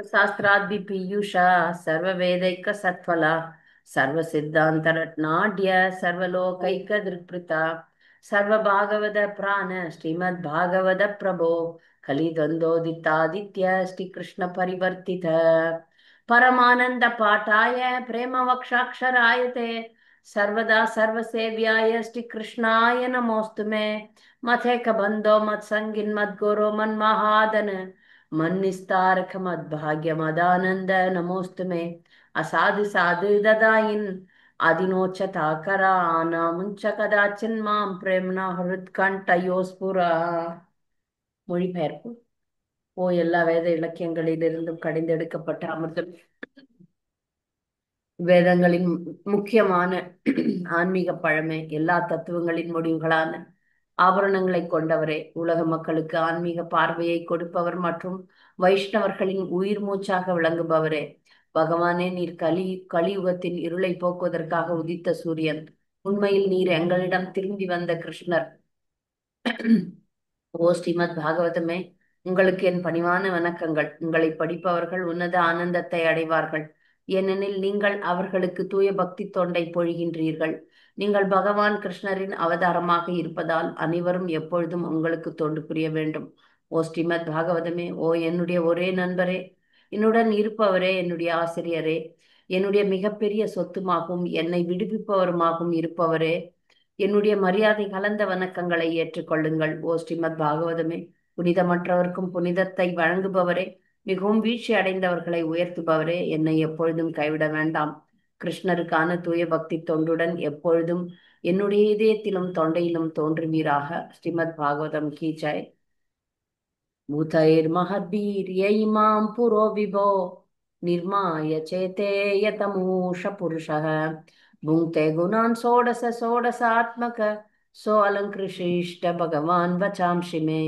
शास्त्रादि पीयूषा सर्ववेदैक सत्फला सर्वसिद्धांत रत्नाढ्य सर्वलोकैक दृक्पृता सर्वभागवत प्राण श्रीमद् भागवत प्रभो कलिद्वंदोदितादित्य श्री कृष्ण परिवर्तित परमानंद पाठाय प्रेम वक्षाक्षराय ते सर्वदा सर्वसेव्याय श्री कृष्णाय नमोस्तुमे मथेक बंधो मत संगिन मत गुरु मन महादन मन्निस्तारक मद्भाग्य मदानंद नमोस्तु मे असाधु साधु ददाயின் அதினோச்சதாகரா ஆனாமுஞ்ச கதாச்சின் மாம் பிரேம்னா ஹிருத்கண்டயோஸ்புரா. மொழிபெயர்ப்பு. ஓ எல்லா வேத இலக்கியங்களிலிருந்தும் கடைந்தெடுக்கப்பட்ட அமிர்தம், வேதங்களின் முக்கியமான ஆன்மீக பழமை, எல்லா தத்துவங்களின் முடிவுகளான ஆபரணங்களை கொண்டவரே, உலக மக்களுக்கு ஆன்மீக பார்வையை கொடுப்பவர் மற்றும் வைஷ்ணவர்களின் உயிர் மூச்சாக விளங்குபவரே, பகவானே, நீர் கலியுகத்தின் இருளை போக்குவதற்காக உதித்த சூரியன். உண்மையில் நீர் எங்களிடம் திரும்பி வந்த கிருஷ்ணர். ஓ ஸ்ரீமத் பாகவதமே, உங்களுக்கு என் பணிவான வணக்கங்கள். உங்களை படிப்பவர்கள் உன்னத ஆனந்தத்தை அடைவார்கள், ஏனெனில் நீங்கள் அவர்களுக்கு தூய பக்தி தொண்டை பொழிகின்றீர்கள். நீங்கள் பகவான் கிருஷ்ணரின் அவதாரமாக இருப்பதால் அனைவரும் எப்பொழுதும் உங்களுக்கு தொண்டு புரிய வேண்டும். ஓ ஸ்ரீமத் பாகவதமே, ஓ என்னுடைய ஒரே நண்பரே, என்னுடன் இருப்பவரே, என்னுடைய ஆசிரியரே, என்னுடைய மிகப்பெரிய சொத்துமாகவும் என்னை விடுவிப்பவருமாகவும் இருப்பவரே, என்னுடைய மரியாதை கலந்த வணக்கங்களை ஏற்றுக்கொள்ளுங்கள். ஓ ஸ்ரீமத் பாகவதமே, புனிதமற்றவர்க்கும் புனிதத்தை வழங்குபவரே, மிகவும் வீழ்ச்சி அடைந்தவர்களை உயர்த்துபவரே, என்னை எப்பொழுதும் கைவிட வேண்டாம். கிருஷ்ணருக்கான தூய பக்தி தொண்டுடன் எப்பொழுதும் என்னுடைய இதயத்திலும் தொண்டையிலும் தோன்றுவீராக. ஸ்ரீமத் பாகவதம் கீ ஜெய். भूतैर्महद्भिर्यैमां पुरो विभो निर्माय चेते यतमूष पुरुषः भुङ्क्ते गुणान् षोडश षोडशात्मक सो அலங்கிருஷ்ட பகவான் வச்சாம்சி மே.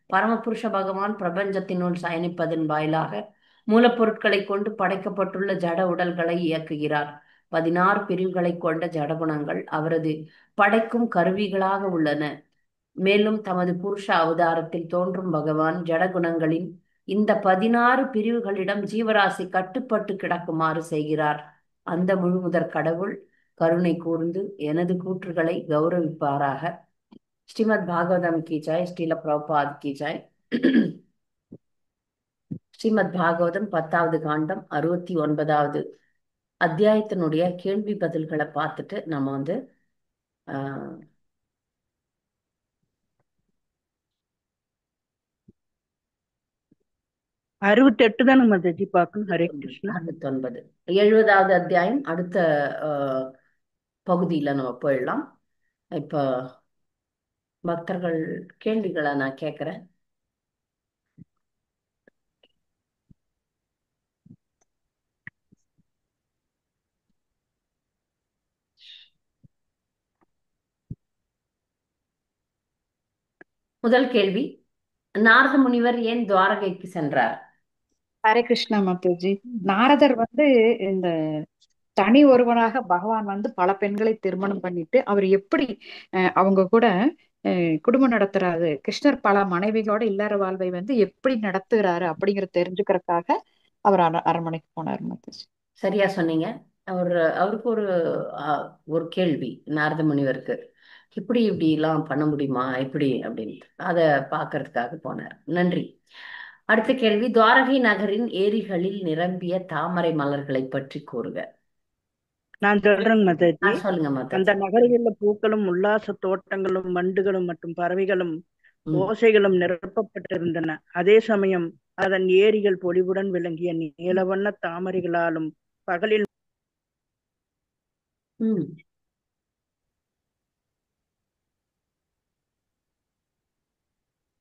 பரமபுருஷ பகவான் பிரபஞ்சத்தினுள் சயனிப்பதன் வாயிலாக மூலப்பொருட்களை கொண்டு படைக்கப்பட்டுள்ள ஜட உடல்களை இயக்குகிறார். 16 பிரிவுகளை கொண்ட ஜடகுணங்கள் அவரது படைக்கும் கருவிகளாக உள்ளன. மேலும் தமது புருஷ அவதாரத்தில் தோன்றும் பகவான் ஜடகுணங்களின் இந்த 16 பிரிவுகளிடம் ஜீவராசி கட்டுப்பட்டு கிடக்குமாறு செய்கிறார். அந்த முழுமுதற் கடவுள் கருணை கூர்ந்து எனது கூற்றுகளை கௌரவிப்பாராக. ஸ்ரீமத் பாகவதம் கி ஜெய். ஸ்ரீல பிரபுபாத் கி ஜெய். ஸ்ரீமத் பாகவதம் 10வது காண்டம் 69வது அத்தியாயத்தினுடைய கேள்வி பதில்களை பார்த்துட்டு நம்ம ஆஹ் 68 தானே மாதாஜி பார்க்கணும். ஹரே கிருஷ்ணா. 69 70வது அத்தியாயம் அடுத்த பகுதியில நம்ம போயிடலாம். இப்ப பக்தர்கள் கேள்விகளை நான் கேட்கிறேன். முதல் கேள்வி, நாரத முனிவர் ஏன் துவாரகைக்கு சென்றார்? ஹரே கிருஷ்ணா மாதாஜி. நாரதர் இந்த தனி ஒருவனாக பகவான் பல பெண்களை திருமணம் பண்ணிட்டு அவர் எப்படி அவங்க கூட குடும்பம் நடத்துறாரு, கிருஷ்ணர் பல மனைவிகளோட இல்லற வாழ்வை எப்படி நடத்துகிறாரு அப்படிங்கறத தெரிஞ்சுக்கிறதுக்காக அவர் அரண்மனைக்கு போனார் மாதாஜி. சரியா சொன்னீங்க. அவருக்கு ஒரு கேள்வி நாரத முனிவருக்கு, இப்படி எல்லாம் பண்ண முடியுமா எப்படி அப்படின்ட்டு அதை பார்க்கறதுக்காக போனார். நன்றி. அடுத்த கேள்வி, துவாரகை நகரின் ஏரிகளில் நிரம்பிய தாமரை மலர்களை பற்றி கூறுக. நான் சொல்றேங்க மாதாஜி. சொல்லுங்க அந்த மாதாஜி. நகரில் உள்ள பூக்களும் உல்லாச தோட்டங்களும் வண்டுகளும் மற்றும் பறவைகளும் ஓசைகளும் நிரப்பப்பட்டிருந்தன. அதே சமயம் அதன் ஏரிகள் பொலிவுடன் விளங்கிய நீலவண்ண தாமரைகளாலும் பகலில்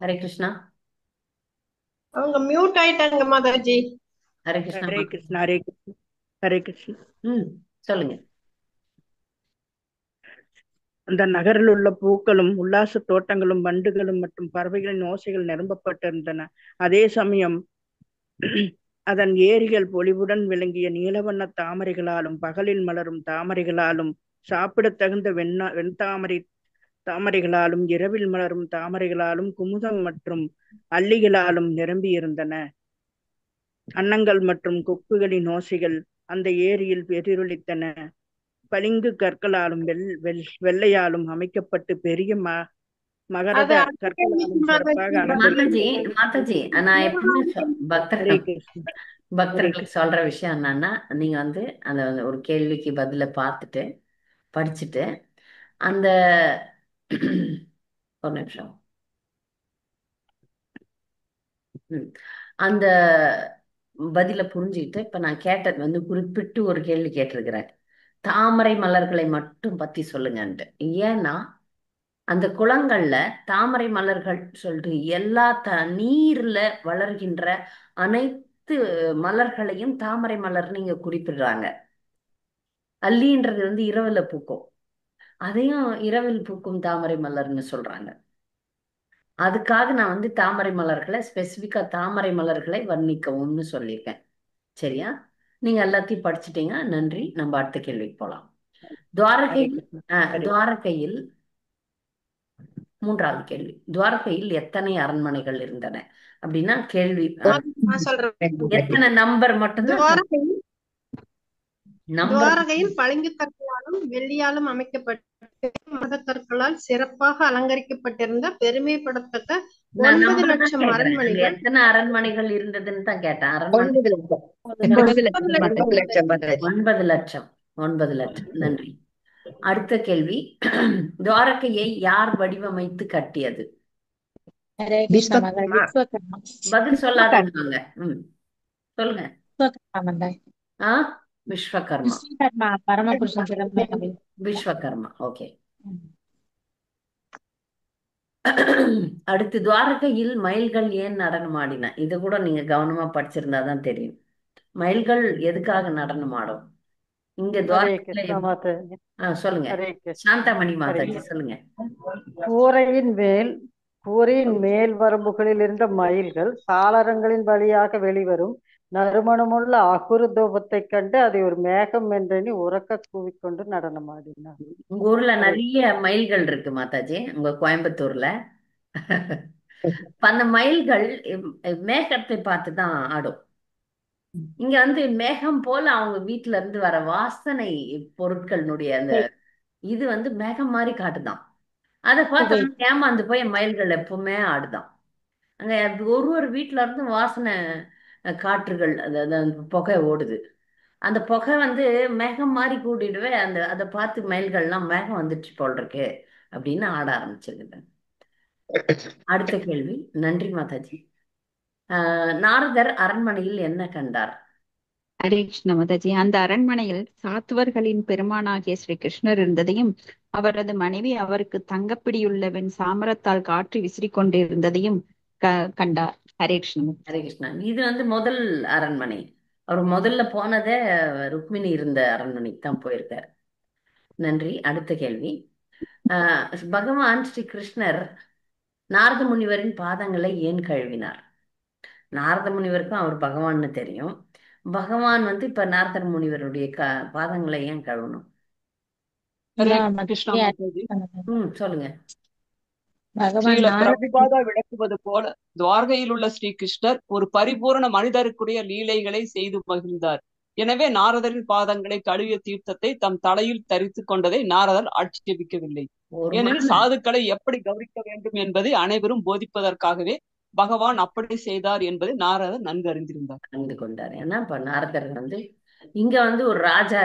ஹரே கிருஷ்ணா. அவங்க மியூட் ஆயிட்டாங்க மாதாஜி. ஹரே கிருஷ்ணா. ஹரே கிருஷ்ணா. ஹரே கிருஷ்ணா. ஹரே கிருஷ்ணா. சொல்லுங்க. அந்த நகரில் உள்ள பூக்களும் உல்லாச தோட்டங்களும் வண்டுகளும் மற்றும் பறவைகளின் ஓசைகள் நிரம்பப்பட்டிருந்தன. அதே சமயம் அதன் ஏரிகள் பொலிவுடன் விளங்கிய நீலவண்ண தாமரைகளாலும் பகலில் மலரும் தாமரைகளாலும் சாப்பிடத் தகுந்த தாமரைகளாலும் இரவில் மலரும் தாமரைகளாலும் குமுதம் மற்றும் அல்லிகளாலும் நிரம்பி இருந்தன. அன்னங்கள் மற்றும் கொக்குகளின் ஓசைகள் அந்த ஏரியில் எதிரொலித்தன. பளிங்கு கற்களாலும் வெள்ளையாலும் அமைக்கப்பட்டு பெரிய அது மகரத அடுத்த கேள்விக்கு கற்களாலும் சிறப்பாக மாதாஜி அலங்கரிக்கப்பட்டிருந்தது. மாதாஜி நான் எப்பவுமே ஹரே கிருஷ்ணா ஹரே பக்தர்களுக்கு கிருஷ்ணா. சொல்ற விஷயம் என்னன்னா, நீங்க வந்து அந்த ஒரு கேள்விக்கு பதில பார்த்துட்டு படிச்சுட்டு அந்த ஒரு நிமிஷம். அந்த பதில புரிஞ்சுக்கிட்டு இப்ப நான் கேட்டது வந்து குறிப்பிட்டு ஒரு கேள்வி கேட்டிருக்கிறேன். தாமரை மலர்களை மட்டும் பத்தி சொல்லுங்கன்ட்டு. ஏன்னா அந்த குளங்கள்ல தாமரை மலர்கள் சொல்லிட்டு எல்லா நீர்ல வளர்கின்ற அனைத்து மலர்களையும் தாமரை மலர்னு இங்க குறிப்பிடுறாங்க. அல்லின்றது வந்து இரவுல பூக்கும், அதையும் இரவில் பூக்கும் தாமரை மலர்னு சொல்றாங்க. அதுக்காக நான் வந்து தாமரை மலர்களை ஸ்பெசிஃபிக்கா தாமரை மலர்களை வர்ணிக்கவும்னு சொல்லியிருக்கேன். சரியா? நீங்க எல்லாத்தையும் படிச்சிட்டீங்க. நன்றி. நம்ம அடுத்த கேள்விக்கு போலாம். ஹரே கிருஷ்ணா ஹரே துவாரகையில் மூன்றாவது கேள்வி. துவாரகையில் எத்தனை அரண்மனைகள் இருந்தன அப்படின்னா கேள்வி நான் சொல்றேன். எத்தனை நம்பர் மட்டும்தான் துவாரகையில் நம்பர் துவாரகையில் பளிங்கு கற்களாலும் வெள்ளியாலும் அமைக்கப்பட்ட மதக்கற்களால் சிறப்பாக அலங்கரிக்கப்பட்டிருந்த பெருமைப்படத்தக்க நான் 9 நம்பர் தான் லட்சம் கேட்கிறேன். அங்க அரண்மனைகள் எத்தனை அரண்மனைகள் இருந்ததுன்னு தான் கேட்டேன். அரண்மனை 9 லட்சம் 9 லட்சம் 9 லட்சம். நன்றி. அடுத்த கேள்வி. துவாரகையை யார் வடிவமைத்து கட்டியது? ஹரே கிருஷ்ணா மாதாஜி. விஸ்வகர்மா. பதில் சொல்லாதவங்க. சொல்லுங்க. விஸ்வகர்மா மாதாஜி. விஸ்வகர்மா. விஸ்வகர்மா பரமபுருஷன் பிறந்த விஸ்வகர்மா. ஓகே. அடுத்து துவாரகையில் மயில்கள் ஏன் நடனம் ஆடின? இது கூட நீங்க கவனமா படிச்சிருந்தாதான் தெரியும். மயில்கள் எதுக்காக நடனம் ஆடும்? இங்க ஹரே துவாரகையில கிருஷ்ணா மாதாஜி. சொல்லுங்க. ஹரே கிருஷ்ணா சாந்தாமணி ஹரே மாதாஜி சொல்லுங்க. கூரையின் மேல் வரம்புகளில் இருந்த மயில்கள் சாளரங்களின் வழியாக வெளிவரும் நறுமணமுள்ள அகுரு தூபத்தைக் கண்டு அதை ஒரு மேகம் என்றெண்ணி உரக்க கூவிக்கொண்டு நடனமாடினார். உங்க ஊர்ல நிறைய மயில்கள் இருக்கு மாதாஜி, உங்க கோயம்புத்தூர்ல. அந்த மயில்கள் மேகத்தை பார்த்துதான் ஆடும். இங்க வந்து மேகம் போல அவங்க வீட்டுல இருந்து வர வாசனை பொருட்களினுடைய அந்த இது வந்து மேகம் மாதிரி காட்டுதான். அதை பார்த்து ஏமாந்து போய் மயில்கள் எப்பவுமே ஆடுதான். அங்க ஒரு வீட்டுல இருந்து வாசனை காற்றுகள் அந்த புகை ஓடுது. அந்த புகை வந்து மேகம் மாதிரி கூட்டிடுவே அதை பார்த்து மயில்கள்லாம் மேகம் வந்துட்டு போல் இருக்கு அப்படின்னு ஆட ஆரம்பிச்சிருக்குது. அடுத்த கேள்வி. நன்றி மாதாஜி. நாரதர் அரண்மனையில் என்ன கண்டார்? ஹரே கிருஷ்ண மாதாஜி. அந்த அரண்மனையில் சாத்துவர்களின் பெருமானாகிய ஸ்ரீ கிருஷ்ணர் இருந்ததையும் அவரது மனைவி அவருக்கு தங்கப்பிடியுள்ளவன் சாமரத்தால் காற்று விசிறிக் கொண்டிருந்ததையும் கண்டார். ஹரே கிருஷ்ண. ஹரே கிருஷ்ணா. இது வந்து முதல் அரண்மனை. அவர் முதல்ல போனதே ருக்மிணி இருந்த அரண்மனைக்கு தான் போயிருக்கார். நன்றி. அடுத்த கேள்வி. பகவான் ஸ்ரீ கிருஷ்ணர் நாரத முனிவரின் பாதங்களை ஏன் கழுவினார்? நாரத முனிவருக்கும் அவர் பகவான்னு தெரியும். பகவான் வந்து இப்ப நாரத முனிவருடைய பாதங்களை ஏன் கழுவணும்? சொல்லுங்க. ஸ்ரீல பிரபுபாதா விளக்குவது போல துவாரகையில் உள்ள ஸ்ரீ கிருஷ்ணர் ஒரு பரிபூரண மனிதருக்குரிய லீலைகளை செய்து மகிழ்ந்தார். எனவே நாரதரின் பாதங்களை கழுவிய தீர்த்தத்தை தம் தலையில் தரித்து கொண்டதை நாரதர் ஆட்சேபிக்கவில்லை. ஏனெனில் சாதுக்களை எப்படி கவனிக்க வேண்டும் என்பதை அனைவரும் போதிப்பதற்காகவே பகவான் அப்படி செய்தார் என்பதை நாரதர் நன்கு அறிந்திருந்தார். அறிந்து கொண்டார். ஏன்னா இப்ப நாரதர் வந்து இங்க வந்து ஒரு ராஜா,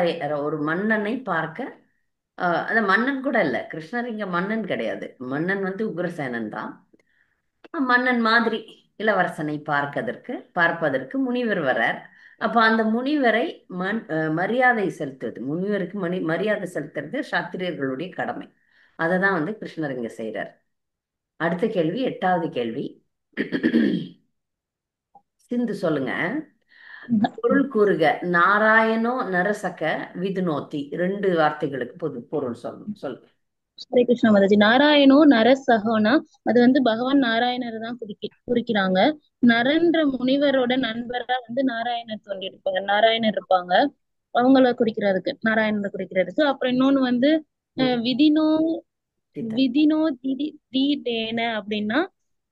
ஒரு மன்னனை பார்க்க, அந்த மன்னன் கூட இல்ல, கிருஷ்ணர் இங்க மன்னன் கிடையாது. மன்னன் வந்து உக்ரசேனன் தான். மன்னன் மாதிரி இளவரசனை பார்ப்பதற்கு முனிவர் வரார். அப்ப அந்த முனிவரை மரியாதை செலுத்துவது, முனிவருக்கு மரியாதை செலுத்துறது சாத்திரியர்களுடைய கடமை. அதை தான் வந்து கிருஷ்ணர் இங்க செய்யறார். அடுத்த கேள்வி, 8வது கேள்வி. சிந்து சொல்லுங்க. பொருள் கூறுக. நாராயணோ நரசக விதுனோத்தி. 2 வார்த்தைகளுக்கு பொருள் சொல்லுங்க. ஹரே கிருஷ்ணா மாதாஜி. நாராயணோ நரசகோனா அது வந்து பகவான் நாராயணர் தான் குறிக்கிறாங்க. நரன்ற முனிவரோட நண்பரா வந்து நாராயணர் தோன்றியிருப்பாங்க, நாராயணர் இருப்பாங்க. அவங்கள குறிக்கிறதுக்கு, நாராயணரை குறிக்கிறதுக்கு. அப்புறம் இன்னொன்னு வந்து விதினோ தீதேன அப்படின்னா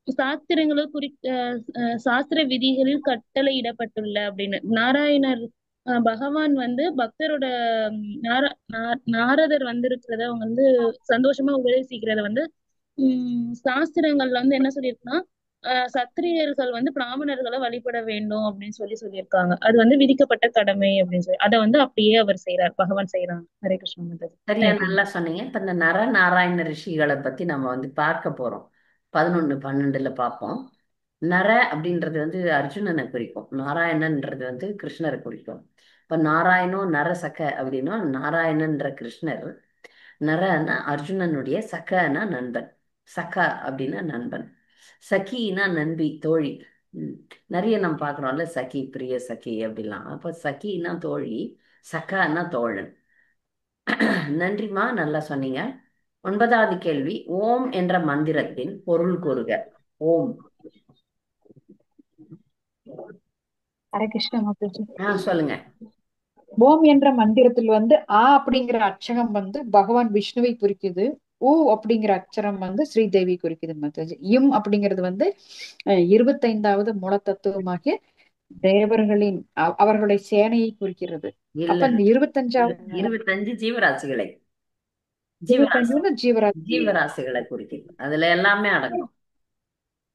சாஸ்திரங்களும் சாஸ்திர விதிகளில் கட்டளையிடப்பட்டுள்ள அப்படின்னு நாராயணர் பகவான் வந்து பக்தரோட நாரதர் வந்திருக்கிறத அவங்க வந்து சந்தோஷமா உபதேசிக்கிறத வந்து சாஸ்திரங்கள்ல வந்து என்ன சொல்லியிருக்குன்னா சத்திரியர்கள் வந்து பிராமணர்களை வழிபட வேண்டும் அப்படின்னு சொல்லியிருக்காங்க. அது வந்து விதிக்கப்பட்ட கடமை அப்படின்னு சொல்லி அதை வந்து அப்படியே அவர் செய்யறார், பகவான் செய்யறாங்க. ஹரே கிருஷ்ண மாதாஜி. சரியா நல்லா சொன்னீங்க. இப்ப இந்த நர நாராயண ரிஷிகளை பத்தி நம்ம வந்து பார்க்க போறோம். 11, 12ல பார்ப்போம். நர அப்படின்றது வந்து அர்ஜுனனை குறிக்கும், நாராயணன்றது வந்து கிருஷ்ணரை குறிக்கும். இப்ப நாராயணோ நரசக அப்படின்னா நாராயணன்ற கிருஷ்ணர், நரன்னா அர்ஜுனனுடைய, சகனா நண்பன். சகா அப்படின்னா நண்பன், சகினா நண்பி, தோழி. நிறைய நம்ம பார்க்குறோம்ல, சகி, பிரிய சகி அப்படிலாம். அப்போ சகினா தோழி, சகானா தோழன். நன்றிமா, நல்லா சொன்னீங்க. 9வது கேள்வி, ஓம் என்ற மந்திரத்தின் பொருள் கூறுக. ஓம். ஹரே கிருஷ்ண மாதாஜி. சொல்லுங்க. ஓம் என்ற மந்திரத்தில் வந்து ஆ அப்படிங்கிற அச்சரம் வந்து பகவான் விஷ்ணுவை குறிக்குது. ஊ அப்படிங்கிற அச்சரம் வந்து ஸ்ரீதேவி குறிக்குது மாதாஜி. இம் அப்படிங்கிறது வந்து 25வது மூல தத்துவமாகிய தேவர்களின் அவர்களுடைய சேனையை குறிக்கிறது. அப்ப இல்ல, இந்த 25வது 25 ஜீவராசிகளை, 25 வந்து ஜீவராசி ஜீவராசிகளை குறிக்குது. அதுல எல்லாமே அடங்கும்.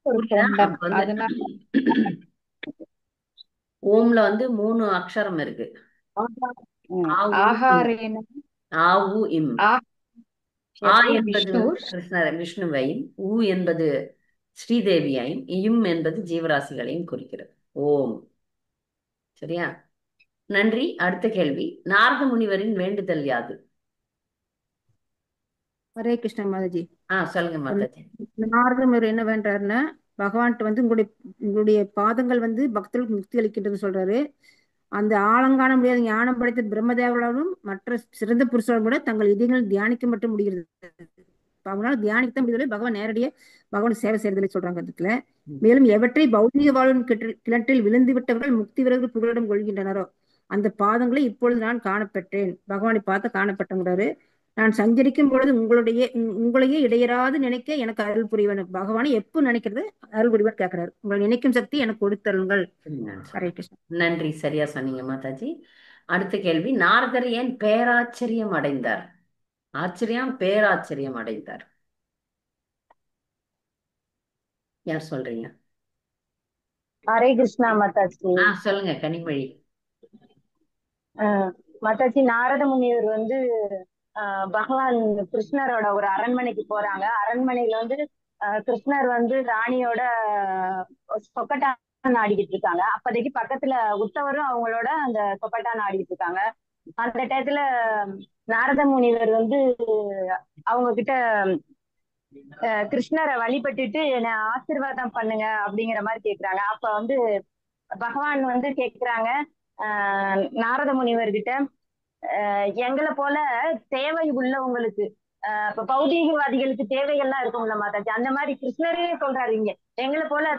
ஒரு புரியுதா? தொண்டன். அப்ப வந்து அதனால ஓம்ல வந்து 3 அக்ஷரம் இருக்கு. ஆ, ஊ, இம். ஆகாரேன ஆ, ஊ, இம். ஆ என்பது விஷ்ணு வந்து விஷ்ணுவையும், ஊ என்பது ஸ்ரீதேவியையும், இம் என்பது ஜீவராசிகளையும் குறிக்கிறது. ஓம். சரியா? நன்றி. அடுத்த கேள்வி, நாரத முனிவரின் வேண்டுதல் யாது? ஹரே கிருஷ்ண மாதாஜி. சொல்லுங்க மாதாஜி. நாரத முனிவர் என்ன வேண்டாருன்னா, பகவான்கிட்ட வந்து உங்களுடைய பாதங்கள் வந்து பக்தர்களுக்கு முக்தி அளிக்கின்றது சொல்றாரு. அந்த ஆழங்காண முடியாத ஞானம் படைத்த பிரம்மதேவர்களும் மற்ற சிறந்த புருஷர்களும் கூட தங்கள் இதயங்கள் தியானிக்க மட்டும் முடிகிறது. அவங்களால தியானிக்க முடியவில்லை, பகவான் நேரடியாக பகவான் சேவை செய்யறதில்லை சொல்றாங்க அதுல. மேலும் எவற்றை பௌதிக வாழ்வின் கிணற்றில் விழுந்து விட்டவர்கள் முக்தி வீரர்கள் புகலிடம் கொள்கின்றனரோ அந்த பாதங்களை இப்பொழுது நான் காணப்பெற்றேன். பகவானை பார்த்து காணப்பட்டங்கிறாரு. நான் சஞ்சரிக்கும் பொழுது உங்களையே இடையராது நினைக்க எனக்கு அருள் புரிவன். பகவானை எப்போ நினைக்கிறது அருள் புரிவன் கேட்கிறாரு. உங்களை நினைக்கும் சக்தி எனக்கு கொடுத்தருங்கள். ஹரே கிருஷ்ணா. நன்றி, சரியா சொன்னீங்க மாதாஜி. அடுத்த கேள்வி, நாரதர் ஏன் பேராச்சரியம் அடைந்தார்? ஆச்சரியம், பேராச்சரியம் அடைந்தார். யார் சொல்றீங்க? ஹரே கிருஷ்ணா மாதாஜி. சொல்லுங்க கனிமொழி. மாதாஜி, நாரத முனிவர் வந்து பகவான் கிருஷ்ணரோட ஒரு அரண்மனைக்கு போறாங்க. அரண்மனையில வந்து கிருஷ்ணர் வந்து ராணியோட சொக்கட்டான் ஆடிக்கிட்டு இருக்காங்க. அப்போதைக்கு பக்கத்துல உத்தவரும் அவங்களோட அந்த சொக்கட்டான் ஆடிக்கிட்டு இருக்காங்க. அந்த டயத்துல நாரத முனிவர் வந்து அவங்க கிட்ட கிருஷ்ணரை வழிபட்டுட்டு என்னை ஆசீர்வாதம் பண்ணுங்க அப்படிங்கிற மாதிரி கேக்குறாங்க. அப்ப வந்து பகவான் வந்து கேக்குறாங்க நாரத முனிவர்கிட்ட, எங்களை போல தேவை உள்ளவங்களுக்கு, இப்ப பௌதீகவாதிகளுக்கு தேவைகள்லாம் இருக்கும்ல மாதாஜி, அந்த மாதிரி கிருஷ்ணரே சொல்றாரு இங்க, எங்களை போல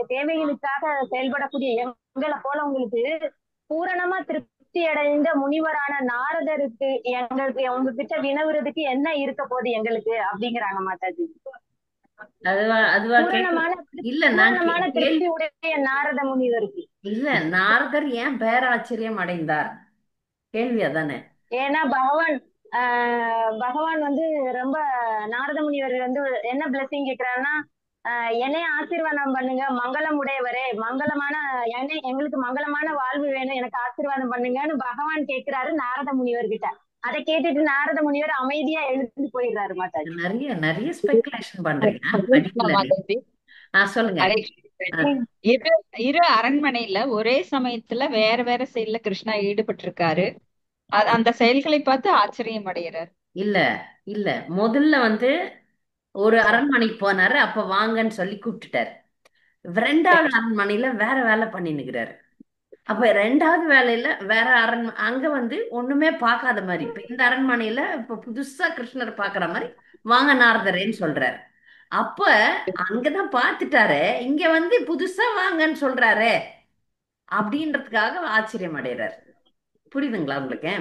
தேவைகளுக்காக செயல்படக்கூடிய எங்களை போல உங்களுக்கு பூரணமா திருப்தி அடைந்த முனிவரான நாரதருக்கு எங்களுக்கு உங்ககிட்ட வினவுறதுக்கு என்ன இருக்க போகுது எங்களுக்கு அப்படிங்கிறாங்க மாதாஜி. பூரணமான திருப்தி உடைய நாரத முனிவருக்கு. இல்ல, நாரதர் ஏன் பேராச்சரியம் அடைந்தார் கேள்வி அதானே. ஏன்னா பகவான் வந்து ரொம்ப நாரத முனிவர் வந்து என்ன பிளஸிங் கேக்குறாருன்னா, என்னைய ஆசீர்வாதம் பண்ணுங்க மங்களம் உடையவரே, மங்களமான எங்களுக்கு மங்களமான வாழ்வு வேணும், எனக்கு ஆசீர்வாதம் பண்ணுங்கன்னு பகவான் கேட்கிறாரு நாரத முனிவர் கிட்ட. அதை கேட்டுட்டு நாரத முனிவர் அமைதியா எழுந்து போயிடுறாரு மாதாஜி. நிறைய ஸ்பெகுலேஷன் பண்றீங்க. சொல்லுங்க. இரு அரண்மனையில ஒரே சமயத்துல வேற வேற செயல்ல கிருஷ்ணா ஈடுபட்டு இருக்காரு. அந்த செயல்களை பார்த்து ஆச்சரியம் அடைகிறார். இல்ல முதல்ல வந்து ஒரு அரண்மனைக்கு போனாரு, அப்ப வாங்கன்னு சொல்லி கூப்பிட்டுட்டாரு. 2வது அரண்மனையில வேற வேலை பண்ணினுக்கிறாரு. அப்ப 2வது வேலையில வேற அங்க வந்து ஒண்ணுமே பார்க்காத மாதிரி, இப்ப இந்த அரண்மனையில இப்ப புதுசா கிருஷ்ணர் பாக்குற மாதிரி வாங்க நாரதரேன்னு சொல்றாரு. அப்ப அங்கதான் பார்த்துட்டாரு, இங்க வந்து புதுசா வாங்கன்னு சொல்றாரு அப்படின்றதுக்காக ஆச்சரியம் அடைகிறார். புரியுதுங்களா உங்களுக்கு?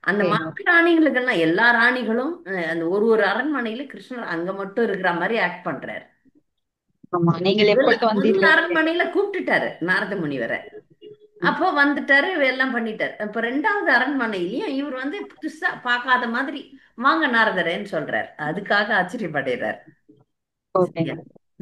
அந்த மற்ற ராணிகளுக்கெல்லாம் எல்லா ராணிகளும் அந்த ஒரு அரண்மனையில கிருஷ்ணர் அங்க மட்டும் இருக்கிற மாதிரி ஆக்ட் பண்றாரு. ஆமா, நீங்கள் முதல் எப்பொழுது முதல் வந்தீர்கள்? அரண்மனையில கூப்பிட்டுட்டாரு நாரத முனிவரை. அப்போ வந்துட்டாரு, எல்லாம் பண்ணிட்டாரு. இப்ப ரெண்டாவது அரண்மனையிலயும் இவர் வந்து புதுசா பார்க்காத மாதிரி வாங்க நாரதரேன்னு சொல்றாரு. அதுக்காக ஆச்சரியப்படுறார். ஓகே. சரியா?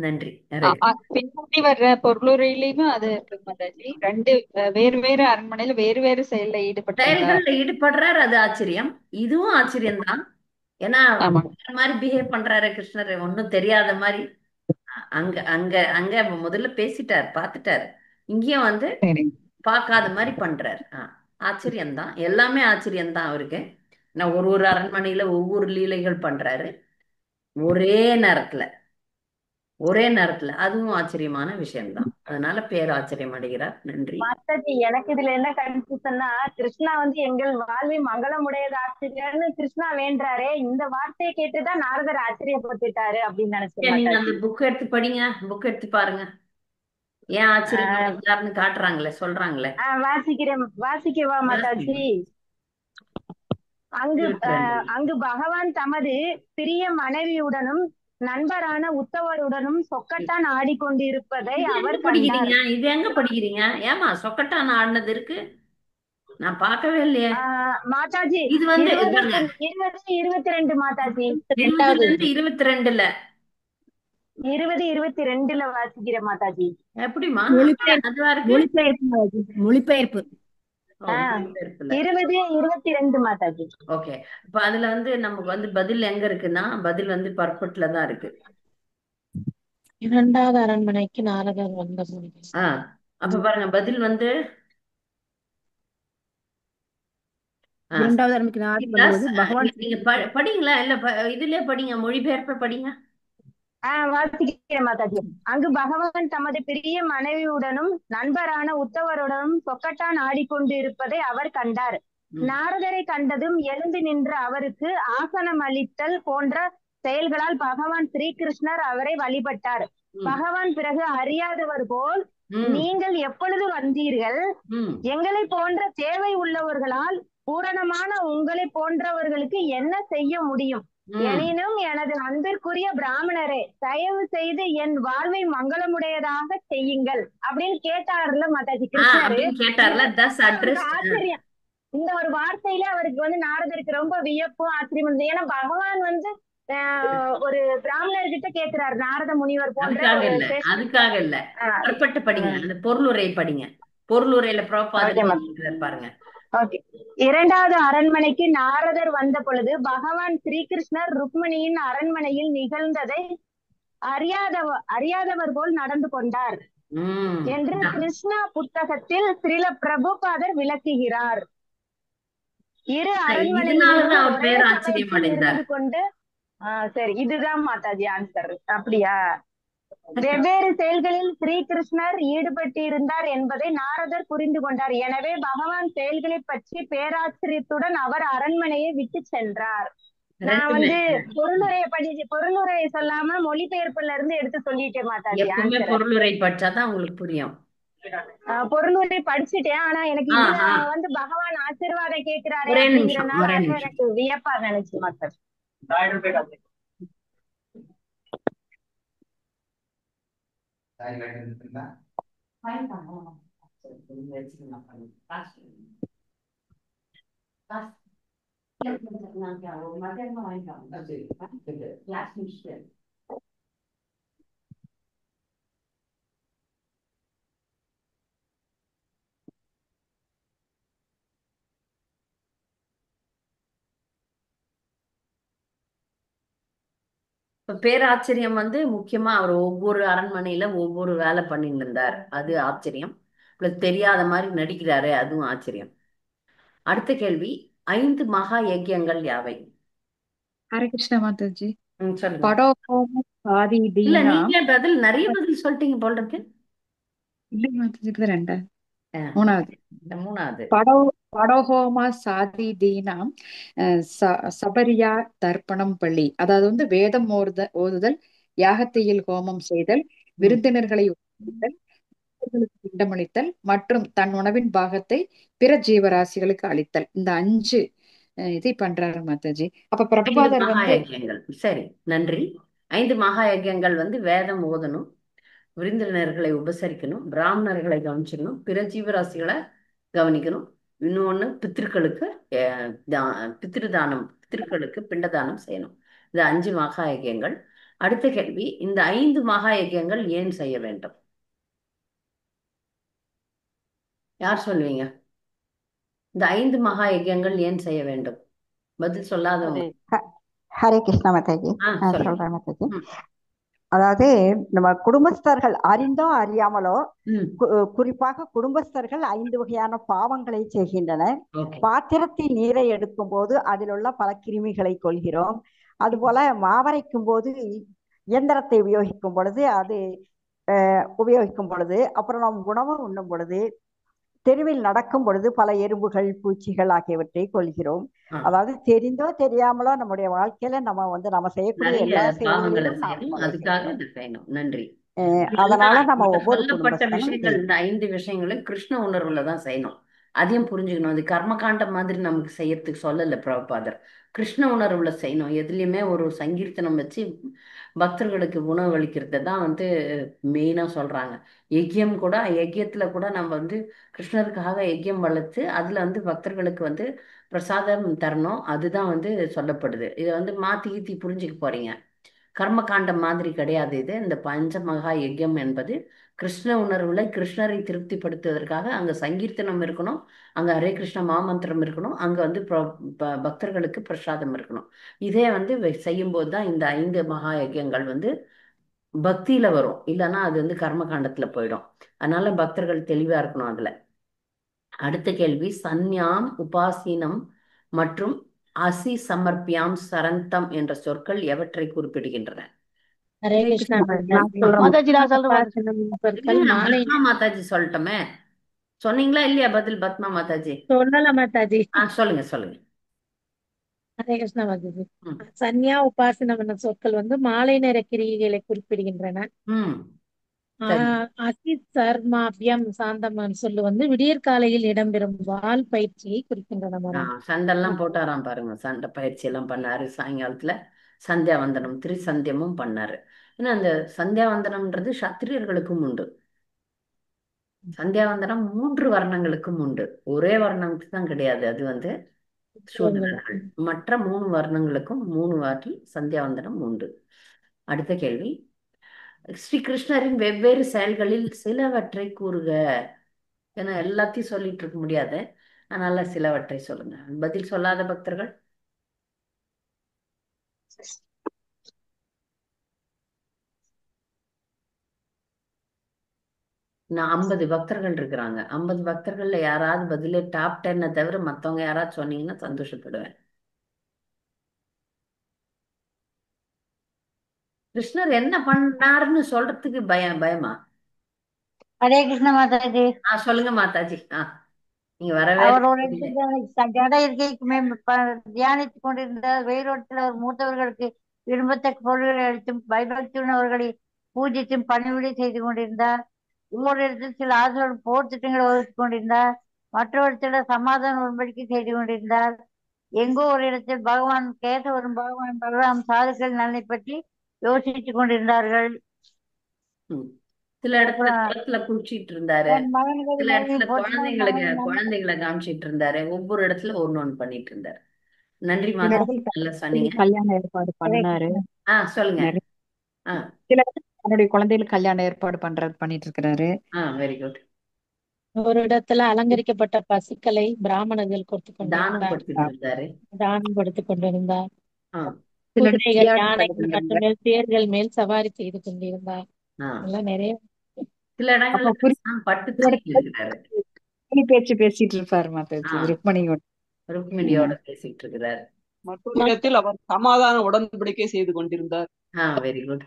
நன்றி. ஹரே பின்னாடி வர்ற பொருளுரையிலயுமே அது இருக்கு மாதாஜி. ரெண்டு வேறு வேறு அரண்மனையில வேறு வேறு செயல்ல ஈடுபட்டிருந்தார். செயல்கள்ல ஈடுபடுறாரு, அது ஆச்சரியம். இதுவும் ஆச்சரியம்தான். ஏன்னா ஆமா, வேற மாதிரி பிஹேவ் பண்றாரு கிருஷ்ணர், ஒன்னும் தெரியாத மாதிரி. அங்க அங்க அங்க முதல்ல பேசிட்டார், பார்த்துட்டாரு. இங்கேயும் வந்து சரி. பார்க்காத மாதிரி பண்றாரு. ஆச்சரியம்தான், எல்லாமே ஆச்சரியம்தான் அவருக்கு. நான் ஒரு ஒரு அரண்மனையில ஒவ்வொரு லீலைகள் பண்றாரு ஒரே நேரத்துல ஒரே நேரத்துல. அதுவும் ஆச்சரியமான விஷயம்தான். அதனால பேர் ஆச்சரியம் அடைகிறார். நன்றி. மாதாஜி, எனக்கு இதுல என்ன கன்ஃபியூஷன்னா, கிருஷ்ணா வந்து எங்கள் வாழ்வை மங்களமுடையது ஆசிரியர்னு கிருஷ்ணா வேண்டாரே, இந்த வார்த்தையை கேட்டுதான் நாரதர் ஆச்சரியப்பட்டுட்டாரு அப்படின்னு நினைச்சேன் நீங்க அந்த மாதாஜி. புக் எடுத்து படிங்க, புக் எடுத்து பாருங்க. ஏன் ஆச்சரியம் அடைஞ்சாருன்னு காட்டுறாங்களே, சொல்றாங்களே. வாசிக்கவா மாதாஜி? அங்கு 22. அங்கு பகவான் தமது பிரிய மனைவியுடனும் நண்பரான உத்தவருடனும் சொக்கட்டான் ஆடிக்கொண்டிருப்பதை இது எங்க அவர் கண்டார். படிக்கிறீங்க? இது எங்க படிக்கிறீங்க? ஏமா சொக்கட்டான் ஆடினது இருக்கு? நான் பார்க்கவே இல்லையே. மாதாஜி, இது வந்து 22 மாதாஜி, 22ல 22 வாசிக்கிற மாதாஜி. எப்படிமா மொழிபெயர்ப்பு அதுவா இருக்கு? மொழிபெயர்ப்பு மாதாஜி, மொழிபெயர்ப்பு. 22 மாதாஜி. ஓகே. இப்ப அதுல வந்து நமக்கு வந்து பதில் எங்க இருக்குன்னா, பதில் வந்து பர்பட்ல தான் இருக்கு. இரண்டாவது அரண்மனைக்கு நாரதர் வந்த போது. அப்ப பாருங்க, பதில் வந்து இரண்டாவது அரண்மனைக்கு நாரதர் வந்தபோது பகவான் நீங்க படிங்களா? இல்ல இதுலயே படிங்க, மொழிபெயர்ப்ப படிங்க. வாசிக்கிறேன் மாதாஜி. அங்கு பகவான் தமது பிரிய மனைவியுடனும் நண்பரான உத்தவருடனும் சொக்கட்டான் ஆடிக்கொண்டு இருப்பதை அவர் கண்டார். நாரதரை கண்டதும் எழுந்து நின்ற அவருக்கு ஆசனம் அளித்தல் போன்ற செயல்களால் பகவான் ஸ்ரீகிருஷ்ணர் அவரை வழிபட்டார். பகவான் பிறகு அறியாதவர் போல், நீங்கள் எப்பொழுது வந்தீர்கள்? எங்களை போன்ற தேவை உள்ளவர்களால் பூரணமான உங்களை போன்றவர்களுக்கு என்ன செய்ய முடியும்? எனினும் எனது அன்பிற்குரிய பிராமணரே, தயவு செய்து என் வாழ்வை மங்களமுடையதாக செய்யுங்கள் அப்படின்னு கேட்டார்ல மாதாஜி கிருஷ்ணரு. ஆச்சரியம். இந்த ஒரு வார்த்தையில அவருக்கு வந்து நாரதருக்கு ரொம்ப வியப்பும் ஆச்சரியம் இருந்தது. ஏன்னா பகவான் வந்து ஒரு பிராமணர்கிட்ட கேட்கிறார், நாரத முனிவர் போன்ற. அதுக்காக இல்ல, பர்பட்டு படிங்க, அந்த பொருளுரை படிங்க. பொருளுரையில பாருங்க. இரண்டாவது அரண்மனைக்கு நாரதர் வந்த பொழுது பகவான் ஸ்ரீகிருஷ்ணர் ருக்மணியின் அரண்மனையில் நிகழ்ந்ததை அறியாதவர் போல் நடந்து கொண்டார் என்று கிருஷ்ணா புத்தகத்தில் ஸ்ரீல பிரபுபாதர் விளக்குகிறார். இரு அரண்மனையிலிருந்து கொண்டு சரி, இதுதான் மாதாஜி ஆன்சர். அப்படியா? வெவ்வேறு செயல்களில் ஸ்ரீகிருஷ்ணர் ஈடுபட்டிருந்தார் என்பதை நாரதர் புரிந்து கொண்டார். எனவே பகவான் செயல்களை பற்றி பேராச்சரியத்துடன் அவர் அரண்மனையை விட்டு சென்றார். நான் வந்து பொருளுரையை சொல்லாம மொழிபெயர்ப்புல இருந்து எடுத்து சொல்லிட்டேன் மாதாஜி. பொருளுரை படிச்சாதான் உங்களுக்கு புரியும். பொருளுரை படிச்சுட்டேன், ஆனா எனக்கு இதுல வந்து பகவான் ஆசீர்வாதம் கேட்கிறாரு அப்படிங்கிறதுனால எனக்கு வியப்பா நினைச்சு மாதாஜி. பேராச்சரியம் வந்து முக்கியமா அவர் ஒவ்வொரு அரண்மனையில ஒவ்வொரு வேலை பண்ணிட்டு இருந்தார், அது ஆச்சரியம். பிளஸ் தெரியாத மாதிரி நடிக்கிறாரு, அதுவும் ஆச்சரியம். அடுத்த கேள்வி, 5 மகா யஜ்யங்கள் யாவை? ஹரே கிருஷ்ணா மாதாஜி. இல்ல, நீங்க பதில் நிறைய பதில் சொல்லிட்டீங்க போல இருக்கு. இல்ல மாதாஜிக்கு ரெண்டா மூணாவது படோஹோம சாதி தீனாம் சபரியா தர்ப்பணம் பள்ளி. அதாவது வந்து வேதம் ஓதுதல், யாகத்தையில் ஹோமம் செய்தல், விருந்தினர்களை பிண்டமளித்தல் மற்றும் தன் உணவின் பாகத்தை பிற ஜீவராசிகளுக்கு அளித்தல். இந்த 5 இதை பண்றாரு மாதாஜி. அப்ப பிரபுபாதர் வந்து சரி, நன்றி. 5 மகா யஜ்யங்கள் வந்து வேதம் ஓதணும், விருந்தினர்களை உபசரிக்கணும், பிராமணர்களை கவனிச்சிக்கணும், பிற ஜீவராசிகளை கவனிக்கணும். இன்னொன்னு பித்திருக்களுக்கு பித்திருதானம், பித்திருக்களுக்கு பிண்டதானம் செய்யணும். இது 5 மகா யஜ்யங்கள். அடுத்த கேள்வி, இந்த 5 மகா யஜ்யங்கள் ஏன் செய்ய வேண்டும்? யார் சொல்லுவீங்க? இந்த 5 மகா யஜ்யங்கள் ஏன் செய்ய வேண்டும்? பதில் சொல்லாதவங்க. ஹரே கிருஷ்ணா மாதாஜி. நான் சொல்லுங்க. சொல்றேன் மாதாஜி. ம், அதாவது நம்ம குடும்பஸ்தர்கள் அறிந்தோ அறியாமலோ ம், குறிப்பாக குடும்பஸ்தர்கள் 5 வகையான பாவங்களை செய்கின்றனர். ஓகே. பாத்திரத்தில் நீரை எடுக்கும் போது அதில் உள்ள பல கிருமிகளை கொள்கிறோம். அதுபோல மாவரைக்கும் போது இயந்திரத்தை உபயோகிக்கும் பொழுது அப்புறம் நாம் உணவு உண்ணும் பொழுது தெருவில் நடக்கும் பொழுது பல எறும்புகள் பூச்சிகள் ஆகியவற்றை கொள்கிறோம். ஆ, அதாவது தெரிந்தோ தெரியாமலோ நம்முடைய வாழ்க்கையில நம்ம செய்யக்கூடிய நிறைய எல்லா பாவங்களை செயல்களிலும் நாம் செய்யணும். கொலை அதுக்காக செய்கிறோம். இது செய்யணும். நன்றி. அதனால நம்ம இதுல ஒவ்வொரு சொல்லப்பட்ட குடும்பஸ்தனும் விஷயங்கள், இந்த 5 விஷயங்களும் கிருஷ்ண உணர்வுல தான் செய்யணும். அதையும் புரிஞ்சுக்கணும். அது கர்மகாண்டம் மாதிரி நமக்கு செய்யறதுக்கு சொல்லல பிரபுபாதர். கிருஷ்ண உணர்வுல செய்யணும். எதுலயுமே ஒரு சங்கீர்த்தனம் வச்சு பக்தர்களுக்கு உணவு அளிக்கிறது தான் மெயினா சொல்றாங்க. யஜ்யத்துல கூட நம்ம கிருஷ்ணருக்காக யஜ்யம் வளர்த்து அதுல பக்தர்களுக்கு பிரசாதம் தரணும். அதுதான் சொல்லப்படுது. இதை மாத்தி கீத்தி புரிஞ்சுக்க போறீங்க. கர்மகாண்டம் மாதிரி கிடையாது இது. இந்த பஞ்ச மகா யஜ்யம் என்பது கிருஷ்ண உணர்வுல கிருஷ்ணரை திருப்திப்படுத்துவதற்காக அங்க சங்கீர்த்தனம் இருக்கணும், அங்க ஹரே கிருஷ்ண மாமந்திரம் இருக்கணும், அங்க பக்தர்களுக்கு பிரசாதம் இருக்கணும். இதே செய்யும் போது தான் இந்த 5 மகா யஜ்யங்கள் பக்தியில வரும். இல்லைன்னா அது கர்மகாண்டத்துல போயிடும். அதனால பக்தர்கள் தெளிவா இருக்கணும் அதுல. அடுத்த கேள்வி, சந்யாம், உபாசீனம் மற்றும் அசி சமர்ப்பியாம் சரந்தம் என்ற சொற்கள் எவற்றை குறிப்பிடுகின்றன? ஹரே கிருஷ்ணா நான் சொல்றேன் மாதாஜி நான் சொல்றேன். உபாசனம் சொற்கள் இல்லைங்க, மாலை பத்மா மாதாஜி சொல்லட்டுமே. சொன்னீங்களா இல்லையா பதில்? பத்மா மாதாஜி சொல்லலாம் மாதாஜி. சொல்லுங்க சொல்லுங்க. ஹரே கிருஷ்ணா மாதாஜி. ம், சன்யா உபாசனம் என்ற சொற்கள் மாலை நேர கிரியைகளை குறிப்பிடுகின்றன. ம், சரி. அசித் சர்மாபியம் சாந்தமன் சொல்லு விடியற்காலையில் இடம்பெறும் வால் பயிற்சியை குறிக்கின்றன மாதாஜி. சண்டெல்லாம் போட்டாராம் பாருங்க. சண்டை பயிற்சி எல்லாம் பண்ணாரு. சாயங்காலத்துல சந்தியாவந்தனம், திரிசந்தியமும் பண்ணாரு. ஏன்னா அந்த சந்தியாவந்தனம்ன்றது சத்திரியர்களுக்கும் உண்டு. சந்தியாவந்தனம் 3 வர்ணங்களுக்கும் உண்டு. ஒரே வர்ணத்துக்கு தான் கிடையாது. அது சூத்திரர்கள். மற்ற 3 வர்ணங்களுக்கும் 3 வாட்டி சந்தியாவந்தனம் உண்டு. அடுத்த கேள்வி, ஸ்ரீ கிருஷ்ணரின் வெவ்வேறு செயல்களில் சிலவற்றை கூறுக. ஏன்னா எல்லாத்தையும் சொல்லிட்டு இருக்க முடியாது. அதனால சிலவற்றை சொல்லுங்க. பதில் சொல்லாத பக்தர்கள். நான் 50 பக்தர்கள் இருக்கிறாங்க. 50 பக்தர்கள்ல யாராவது பதிலே டாப் 10 தவிர மத்தவங்க யாராவது சொன்னீங்கன்னா சந்தோஷப்படுவேன். கிருஷ்ணர் என்ன பண்ணாருன்னு சொல்றதுக்கு பயமா? ஹரே கிருஷ்ண மாதாஜி. சொல்லுங்க மாதாஜி. நீங்க வரவே அவரோட இல்லை. ஜட இருக்கைக்குமே தியானித்துக் கொண்டிருந்தார். வேறொருத்தில் அவர் மூத்தவர்களுக்கு விரும்பத்தக்க பொருள்களை அளித்தும் பயபக்தியுடன் அவர்களை பூஜித்தும் பணிவிடை செய்து கொண்டிருந்தார். ஒவ்வொரு இடத்தில் சில ஆசிரியர் போர் திட்டங்களை வகுத்து கொண்டிருந்தார். மற்றொரு சமாதான உடன்படிக்கை செய்து கொண்டிருந்தார். எங்கோ ஒரு இடத்தில் பகவான் கேசவரும் பகவான் பகவான் சாதுக்கள் நலனை பற்றி யோசித்துக் கொண்டிருந்தார்கள். சில இடத்துல குளத்துல குளிச்சிட்டு இருந்தாரு, சில இடத்துல குழந்தைங்களை காமிச்சிட்டு இருந்தாரு. ஒவ்வொரு இடத்துல ஒண்ணு பண்ணிட்டு இருந்தாரு. நன்றி மாதா, நல்லா சொன்னீங்க. கல்யாண ஏற்பாடு பண்ணாரு. சொல்லுங்க. சில தன்னுடைய குழந்தைகளுக்கு கல்யாண ஏற்பாடு பண்ணிட்டு இருக்கிறாரு. Very good. ஒரு இடத்துல அலங்கரிக்கப்பட்ட பசுக்களை பிராமணர்கள் தானம் கொடுத்து கொண்டிருந்தார். குதிரைகள், யானைகள் மற்றும் தேர்கள் மேல் சவாரி செய்து கொண்டிருந்தார். நிறைய சில இடங்கள் பேச்சு பேசிட்டு இருப்பாரு மாதாஜி. ருக்மிணியோட பேசிட்டு இருக்கிறார். மற்றொரு இடத்தில் அவர் சமாதான உடன்படிக்கை செய்து கொண்டிருந்தார். Very good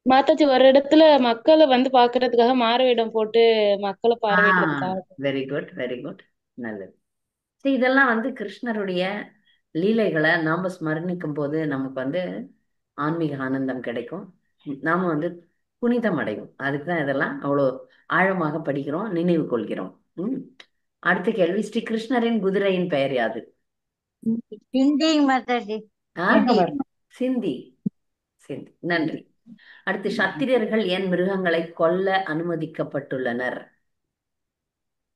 Mataji. ஒரு இடத்துல மக்களை பாக்குறதுக்காக மாறுவேடம் போட்டு மக்களை பார்வையிடுறதுக்காக. வெரி குட் வெரி குட், நல்லது. இதெல்லாம் கிருஷ்ணருடைய லீலைகளை நாம ஸ்மரணிக்கும் போது நமக்கு ஆன்மீக ஆனந்தம் கிடைக்கும். நாம புனிதம் அடையும். அதுக்குதான் இதெல்லாம் அவ்வளோ ஆழமாக படிக்கிறோம், நினைவு கொள்கிறோம். அடுத்த கேள்வி, ஸ்ரீ கிருஷ்ணரின் குதிரையின் பெயர் யாது? சிந்தி மாதாஜி. சிந்தி. சிந்தி, நன்றி. அடுத்து சத்திரியர்கள் ஏன் மிருகங்களை கொல்ல அனுமதிக்கப்பட்டுள்ளனர்?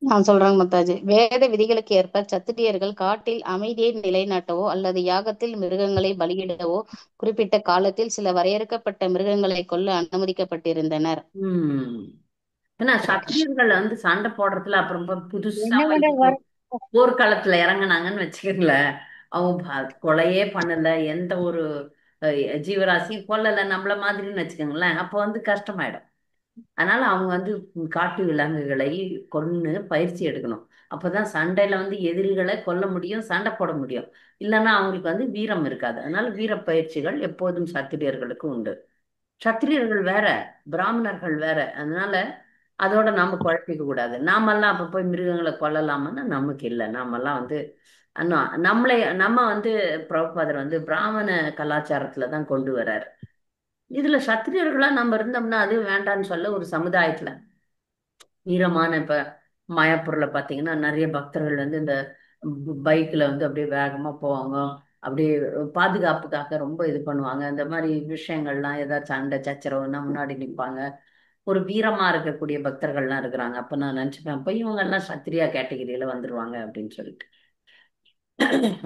நான் சொல்றேங்க மத்தாஜி. வேத விதிகளுக்கு ஏற்ப சத்திரியர்கள் காட்டில் அமைதியை நிலைநாட்டவோ அல்லது யாகத்தில் மிருகங்களை பலியிடவோ குறிப்பிட்ட காலத்தில் சில வரையறுக்கப்பட்ட மிருகங்களை கொல்ல அனுமதிக்கப்பட்டிருந்தனர். ஏன்னா சத்திரியர்கள் வந்து சண்டை போடுறதுல அப்புறம் புதுசா என்ன வந்து பண்ற போர்க்களத்துல இறங்குனாங்கன்னு வச்சுக்கோங்களேன், அவங்க கொலையே பண்ணல, எந்த ஒரு ஜீவராசியும் கொல்லல நம்மள மாதிரின்னு வச்சுக்கோங்களேன், அப்போ வந்து கஷ்டமாயிடும். அதனால அவங்க வந்து காட்டு விலங்குகளை கொன்னு பயிற்சி எடுக்கணும். அப்பதான் சண்டையில வந்து எதிரிகளை கொல்ல முடியும், சண்டை போட முடியும். இல்லைன்னா அவங்களுக்கு வந்து வீரம் இருக்காது. அதனால வீர பயிற்சிகள் எப்போதும் சத்திரியர்களுக்கு உண்டு. சத்திரியர்கள் வேற, பிராமணர்கள் வேற. அதனால அதோட நாம குழப்பிக்க கூடாது. நாமெல்லாம் அப்ப போய் மிருகங்களை கொல்லலாமான்னா நமக்கு இல்லை. நாமெல்லாம் வந்து நம்ம வந்து பிரபுபாதர் வந்து பிராமண கலாச்சாரத்துல தான் கொண்டு வர்றாரு. இதுல சத்திரியர்களா நம்ம இருந்தோம்னா அது வேண்டான்னு சொல்ல ஒரு சமுதாயத்துல வீரமான இப்ப மாயாப்பூர்ல பாத்தீங்கன்னா நிறைய பக்தர்கள் வந்து இந்த பைக்ல வந்து அப்படியே வேகமா போவாங்க, அப்படியே பாதுகாப்புக்காக ரொம்ப இது பண்ணுவாங்க. இந்த மாதிரி விஷயங்கள்லாம் ஏதாவது சண்டை சச்சரவுன்னா முன்னாடி நிற்பாங்க. ஒரு வீரமா இருக்கக்கூடிய பக்தர்கள்லாம் இருக்கிறாங்க. அப்ப நான் நினைச்சுப்பேன், அப்ப இவங்க எல்லாம் சத்திரியா கேட்டகிரியில வந்துருவாங்க அப்படின்னு சொல்லிட்டு.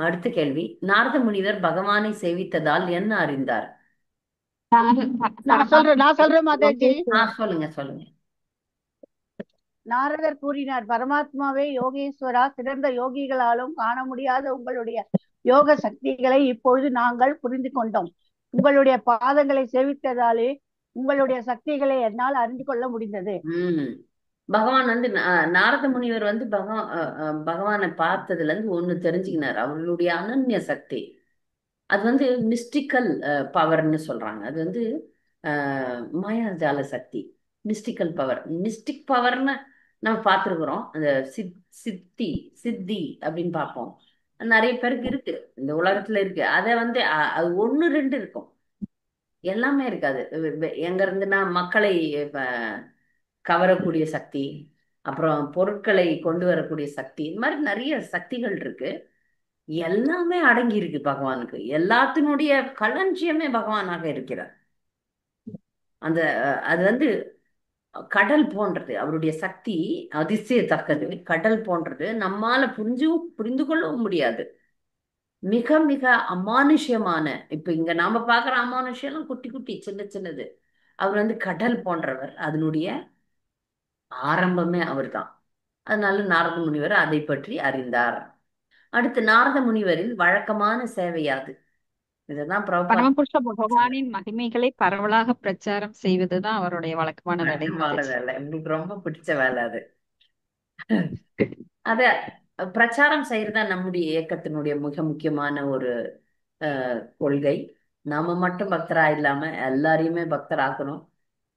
அடுத்த கேள்வி, நாரத முனிவர் பகவானை சேவித்ததால் என்ன அறிந்தார்? நான் சொல்றேன் மாதாஜி. சொல்லுங்க. நாரதர் கூறினார், பரமாத்மாவே யோகேஸ்வரா, சிறந்த யோகிகளாலும் காண முடியாத உங்களுடைய யோக சக்திகளை இப்பொழுது நாங்கள் புரிந்து கொண்டோம். உங்களுடைய பாதங்களை சேவித்ததாலே உங்களுடைய சக்திகளை என்னால் அறிந்து கொள்ள முடிந்தது. பகவான் வந்து நாரத முனிவர் வந்து பகவானை பார்த்ததுல இருந்து ஒண்ணு தெரிஞ்சுக்கினார், அவர்களுடைய அனன்ய சக்தி. அது வந்து மிஸ்டிக்கல் பவர்னு சொல்றாங்க. அது வந்து மாயாஜால சக்தி, மிஸ்டிக்கல் பவர். மிஸ்டிக் பவர்னு நம்ம பார்த்துருக்குறோம், அந்த சித்தி அப்படின்னு பார்ப்போம். நிறைய பேருக்கு இருக்கு, இந்த உலகத்துல இருக்கு. அதை வந்து அது ஒண்ணு ரெண்டு இருக்கும், எல்லாமே இருக்காது. எங்க இருந்துன்னா மக்களை கவரக்கூடிய சக்தி, அப்புறம் பொருட்களை கொண்டு வரக்கூடிய சக்தி, இந்த மாதிரி நிறைய சக்திகள் இருக்கு. எல்லாமே அடங்கி இருக்கு பகவானுக்கு. எல்லாத்தினுடைய களஞ்சியமே பகவானாக இருக்கிறார். அது வந்து கடல் போன்றது, அவருடைய சக்தி அதிசயத்தக்கது. கடல் போன்றது, நம்மால புரிந்து கொள்ளவும் முடியாது. மிக மிக அமானுஷ்யமான, இப்ப இங்க நாம பாக்குற அமானுஷ்யம் குட்டி குட்டி சின்ன சின்னது. அவர் வந்து கடல் போன்றவர், அதனுடைய ஆரம்பமே அவர் தான். அதனால நாரத முனிவர் அதை பற்றி அறிந்தார். அடுத்து, நாரத முனிவரின் வழக்கமான சேவை யாது? இதுதான் பரமபுருஷ பகவானின் மகிமைகளை பரவலாக பிரச்சாரம் செய்வதுதான் அவருடைய வழக்கமான வேலை. எனக்கு ரொம்ப பிடிச்ச வேலை அது. அத பிரச்சாரம் செய்யறதுதான் நம்முடைய இயக்கத்தினுடைய மிக முக்கியமான ஒரு கொள்கை. நாம மட்டும் பக்தரா இல்லாம எல்லாரையுமே பக்தராக்கணும்,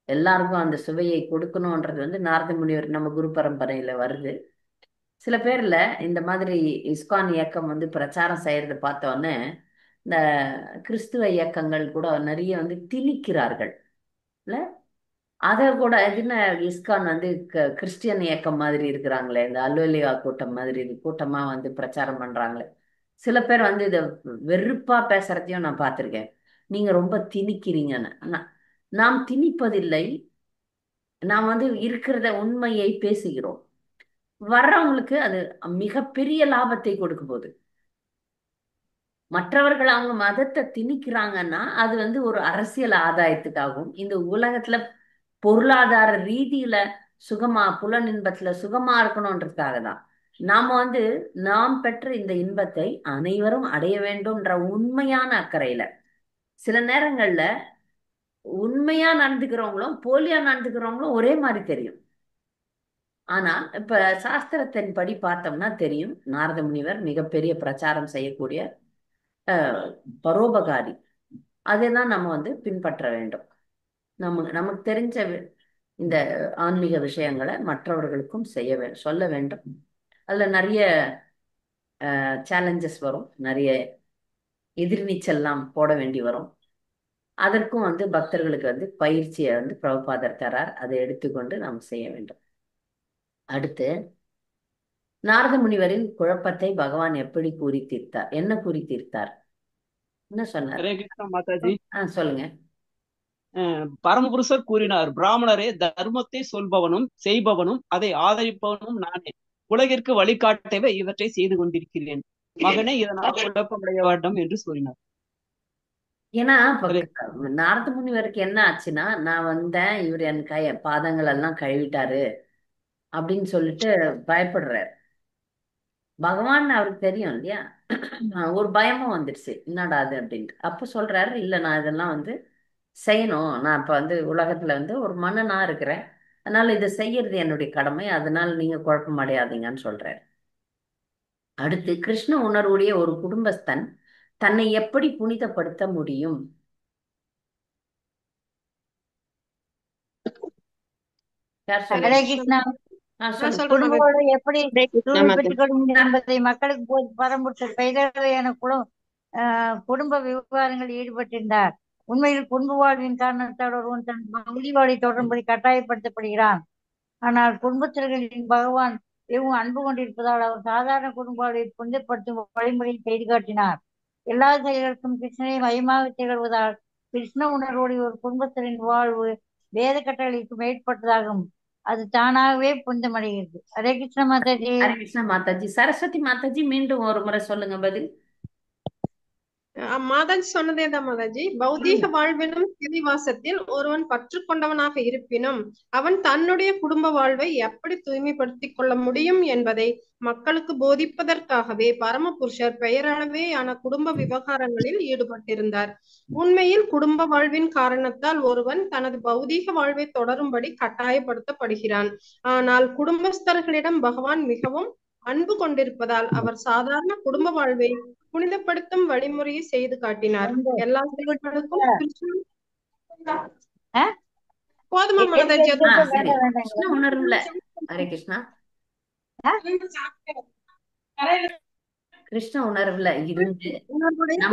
எல்லாருக்கும் அந்த சுவையை கொடுக்கணும்ன்றது வந்து நாரத முனிவர் நம்ம குரு பரம்பரையில வருது. சில பேர்ல இந்த மாதிரி இஸ்கான் இயக்கம் வந்து பிரச்சாரம் செய்யறதை பார்த்தோன்னே இந்த கிறிஸ்துவ இயக்கங்கள் கூட நிறைய வந்து திணிக்கிறார்கள் இல்ல. அதை கூட என்ன, இஸ்கான் வந்து கிறிஸ்டியன் இயக்கம் மாதிரி இருக்கிறாங்களே, இந்த அல்லோலியா கூட்டம் மாதிரி கூட்டமா வந்து பிரச்சாரம் பண்றாங்களே. சில பேர் வந்து இதை வெறுப்பா பேசுறதையும் நான் பார்த்திருக்கேன். நீங்க ரொம்ப திணிக்கிறீங்கன்னு. நாம் திணிப்பதில்லை, நாம் வந்து இருக்கிறத உண்மையை பேசுகிறோம். வர்றவங்களுக்கு அது மிகப்பெரிய லாபத்தை கொடுக்க போகுது. மற்றவர்கள் அவங்க மதத்தை திணிக்கிறாங்கன்னா அது வந்து ஒரு அரசியல் ஆதாயத்துக்காகவும், இந்த உலகத்துல பொருளாதார ரீதியில சுகமா, புலன் இன்பத்துல சுகமா இருக்கணும்ன்றதுக்காக தான். நாம வந்து நாம் பெற்ற இந்த இன்பத்தை அனைவரும் அடைய வேண்டும்ன்ற உண்மையான அக்கறையில, சில நேரங்கள்ல உண்மையா நடந்துக்கிறவங்களும் போலியா நடந்துக்கிறவங்களும் ஒரே மாதிரி தெரியும். ஆனா இப்ப சாஸ்திரத்தின் படி பார்த்தோம்னா தெரியும், நாரத முனிவர் மிகப்பெரிய பிரச்சாரம் செய்யக்கூடிய பரோபகாரி. அதைதான் நம்ம வந்து பின்பற்ற வேண்டும். நமக்கு தெரிஞ்ச இந்த ஆன்மீக விஷயங்களை மற்றவர்களுக்கும் சொல்ல வேண்டும். அதுல நிறைய சேலஞ்சஸ் வரும், நிறைய எதிர்நீச்சல்லாம் போட வேண்டி வரும். அதற்கும் வந்து பக்தர்களுக்கு வந்து பயிற்சியை வந்து பிரபுபாதர் தரார், அதை எடுத்துக்கொண்டு நாம் செய்ய வேண்டும். அடுத்து, நாரத முனிவரின் குழப்பத்தை பகவான் எப்படி கூறி தீர்த்தார்? என்ன கூறி தீர்த்தார்? என்ன சொன்னார்? ஹரே கிருஷ்ணா மாதாஜி. சொல்லுங்க. பரமபுருஷர் கூறினார், பிராமணரே, தர்மத்தை சொல்பவனும் செய்பவனும் அதை ஆதரிப்பவனும் நானே. உலகிற்கு வழிகாட்டவே இவற்றை செய்து கொண்டிருக்கிறேன். மகனே, இதனால் குழப்பமடைய வேண்டும் என்று கூறினார். ஏன்னா இப்ப நாரத முனிவருக்கு என்ன ஆச்சுன்னா, நான் வந்தேன், இவர் என் பாதங்கள் எல்லாம் கழுவிட்டாரு அப்படின்னு சொல்லிட்டு பயப்படுறாரு. பகவான் அவருக்கு தெரியும் இல்லையா, ஒரு பயமும் வந்துடுச்சு, என்னடா அது அப்படின்ட்டு. அப்ப சொல்றாரு, இல்ல நான் இதெல்லாம் செய்யணும், நான் இப்ப உலகத்துல ஒரு மன்னனா இருக்கிறேன், அதனால இதை செய்யறது என்னுடைய கடமை, அதனால நீங்க குழப்பம் அடையாதீங்கன்னு சொல்றாரு. அடுத்து, கிருஷ்ண உணர்வுடைய ஒரு குடும்பஸ்தன் தன்னை எப்படி புனிதப்படுத்த முடியும்? யார் ஹரே சொல்லுங்க? கிருஷ்ணா. சொல்லுங்க. குடும்பங்களோடு எப்படி ஹரே கிருஷ்ணா தூய்மைப்பட்டுக் மாதாஜி. கொள்ள முடியும் என்பதை மக்களுக்கு பரம்புற்ற பெயரளவையான குடும்ப விவகாரங்களில் ஈடுபட்டிருந்தார். உண்மையில் குடும்ப வாழ்வின் காரணத்தால் ஒருவன் தன் பகுதி வாழ்வை தொடரும்படி கட்டாயப்படுத்தப்படுகிறான். ஆனால் குடும்பத்தினர்களின் பகவான் மிகவும் அன்பு கொண்டிருப்பதால் அவர் சாதாரண குடும்ப வாழ்வை புனிதப்படுத்தும் வழிமுறையை செய்து காட்டினார். எல்லா செயல்களுக்கும் கிருஷ்ணனை மையமாக திகழ்வதால் கிருஷ்ண உணர்வோடு ஒரு குடும்பத்தினரின் வாழ்வு வேத கட்டளைக்கு மேற்பட்டதாகும். அது தானாகவே புனிதமடைகிறது. ஹரே கிருஷ்ண மாதாஜி. ஹரே கிருஷ்ண மாதாஜி. சரஸ்வதி மாதாஜி, மீண்டும் ஒரு முறை சொல்லுங்க பதில். மாதாஜி சொன்னதேதான் மாதாஜி. பௌதீக வாழ்வினும் சிறைவாசத்தில் ஒருவன் பற்று கொண்டவனாக இருப்பினும் அவன் தன்னுடைய குடும்ப வாழ்வை எப்படி தூய்மைப்படுத்திக் கொள்ள முடியும் என்பதை மக்களுக்கு போதிப்பதற்காகவே பரமபுருஷர் பெயரளவேயான குடும்ப விவகாரங்களில் ஈடுபட்டிருந்தார். உண்மையில் குடும்ப வாழ்வின் காரணத்தால் ஒருவன் தனது பௌதீக வாழ்வை தொடரும்படி கட்டாயப்படுத்தப்படுகிறான். ஆனால் குடும்பஸ்தர்களிடம் பகவான் மிகவும் அன்பு கொண்டிருப்பதால் அவர் சாதாரண குடும்ப வாழ்வை புனிதப்படுத்தும் வழிமுறையை செய்து காட்டினார். எல்லா செயல்களுக்கும் போதுமா மாதாஜி? கிருஷ்ண உணர்வுல ஹரே கிருஷ்ணா கிருஷ்ண உணர்வுல இருந்து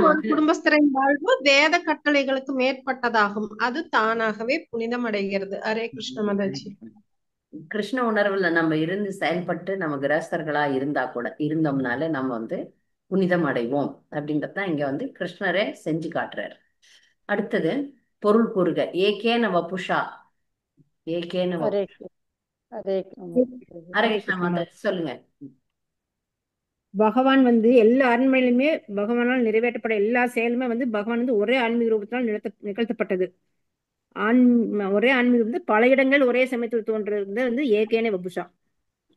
ஒரு குடும்பஸ்தரின் வாழ்வு வேத கட்டளைகளுக்கு மேற்பட்டதாகும். அது தானாகவே புனிதமடைகிறது. ஹரே கிருஷ்ண மாதாஜி. கிருஷ்ண உணர்வுல நம்ம இருந்து செயல்பட்டு நம்ம கிரகஸ்தர்களா இருந்தோம்னால நம்ம புனிதம் அடைவோம் அப்படின்றதான் இங்க கிருஷ்ணரே செஞ்சு காட்டுறாரு. அடுத்தது, பொருள் கூறுக. ஏகேன வபுஷா. ஏகேன ஹரே ஹரே கிருஷ்ண மாதாஜி சொல்லுங்க. பகவான் எல்லா அரண்மனையிலுமே பகவானால் நிறைவேற்றப்பட எல்லா செயலுமே பகவான் ஒரே ஆன்மீக ரூபத்தினால் நிகழ்த்தப்பட்டது. ஒரே ஆன்மீகம் பல இடங்கள் ஒரே சமயத்தில் தோன்றது ஏகேன வபுஷா.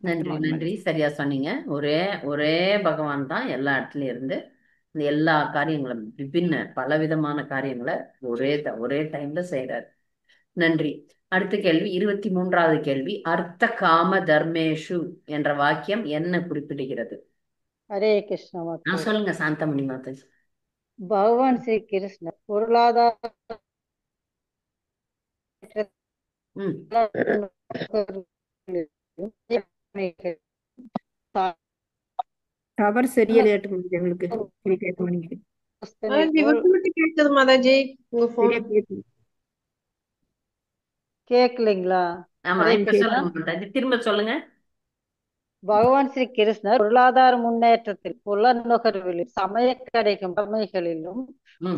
நன்றி நன்றி, சரியா சொன்னீங்க. ஒரே ஒரே பகவான் தான் எல்லா இடத்துலயும் இருந்து இந்த எல்லா காரியங்களும் பலவிதமான காரியங்களை ஒரே டைம்ல செய்யறாரு. நன்றி. அடுத்த கேள்வி, 23வது கேள்வி. அர்த்த காம தர்மேஷு என்ற வாக்கியம் என்ன குறிப்பிடுகிறது? ஹரே கிருஷ்ண மாதாஜி. சொல்லுங்க சாந்தமணி மாதாஜி. பகவான் ஸ்ரீ கிருஷ்ணர் பொருளாதார டவர் சரியா எங்களுக்கு கேக்குது மாதாஜி. கேக்கலைங்களா? திரும்ப சொல்லுங்க. பகவான் ஸ்ரீ கிருஷ்ணர் பொருளாதார முன்னேற்றத்தில் புலநுகர்விலும் சமய கடைக்கும் கடமைகளிலும்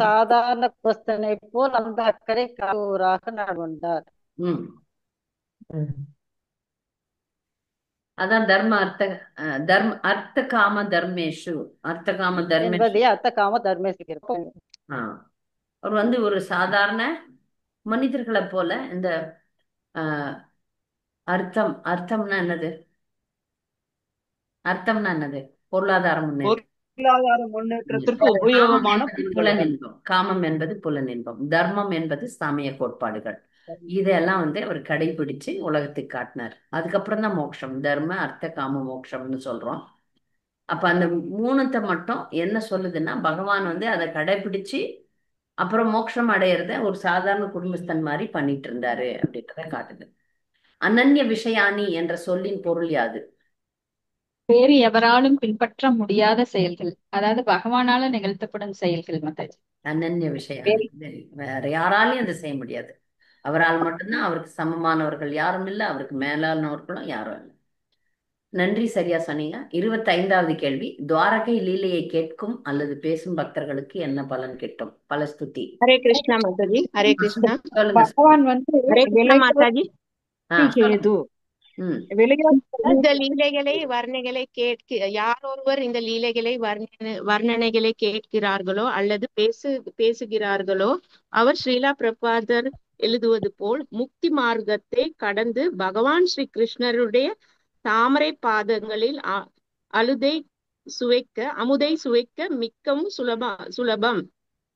சாதாரண குஸ்தனை போல் அந்த அக்கறை காவூராக நடந்தார். அதான் அர்த்த காம தர்மேஷு. அர்த்த காம தர்மேஷு. அவர் ஒரு சாதாரண மனிதர்களை போல இந்த அர்த்தம்னா என்னது? பொருளாதார முன்னேற்றத்திற்கு உபயோகமான புலனின்பம். காமம் என்பது புலனின்பம், தர்மம் என்பது சமய கோட்பாடுகள். இதெல்லாம் அவர் கடைபிடிச்சு உலகத்துக்கு காட்டினார். அதுக்கப்புறம் தான் மோட்சம். தர்ம அர்த்த காம மோட்சம்னு சொல்றோம். அப்ப அந்த மூணுத்தை மட்டும் என்ன சொல்லுதுன்னா, பகவான் அதை கடைபிடிச்சு அப்புறம் மோட்சம் அடையிறத ஒரு சாதாரண குடும்பஸ்தன் மாதிரி பண்ணிட்டு இருந்தாரு அப்படின்றத காட்டுது. அனன்ய விஷயானி என்ற சொல்லின் பொருள் யாது? வேறு எவராலும் பின்பற்ற முடியாத செயல்கள், அதாவது பகவானால நிகழ்த்தப்படும் செயல்கள் மாதாஜி. அனன்ய விஷயானி, வேற யாராலையும் அதை செய்ய முடியாது. அவரால் மட்டும்தான். அவருக்கு சமமானவர்கள் யாரும் இல்லை, அவருக்கு மேலானவர்களும் யாரும் இல்லை. நன்றி, சரியா சொன்னீங்க. 25வது கேள்வி, துவாரகை லீலையை கேட்கும் அல்லது பேசும் பக்தர்களுக்கு என்ன பலன் கிட்டும்? பலஸ்துதி. ஹரே கிருஷ்ணா மாதாஜி. ஹரே கிருஷ்ணா. சொல்லுங்க. பகவான் வந்து ஹரே கிருஷ்ணா மாதாஜி. விளையாட்டு இந்த லீலைகளை வர்ணைகளை யார் ஒருவர் இந்த லீலைகளை வர்ணனைகளை கேட்கிறார்களோ அல்லது பேசுகிறார்களோ அவர் ஸ்ரீலா பிரபாதர் எழுதுவது போல் முக்தி மார்க்கத்தை கடந்து பகவான் ஸ்ரீ கிருஷ்ணருடைய தாமரை பாதங்களில் அமுதை சுவைக்க மிக்கவும் சுலபம்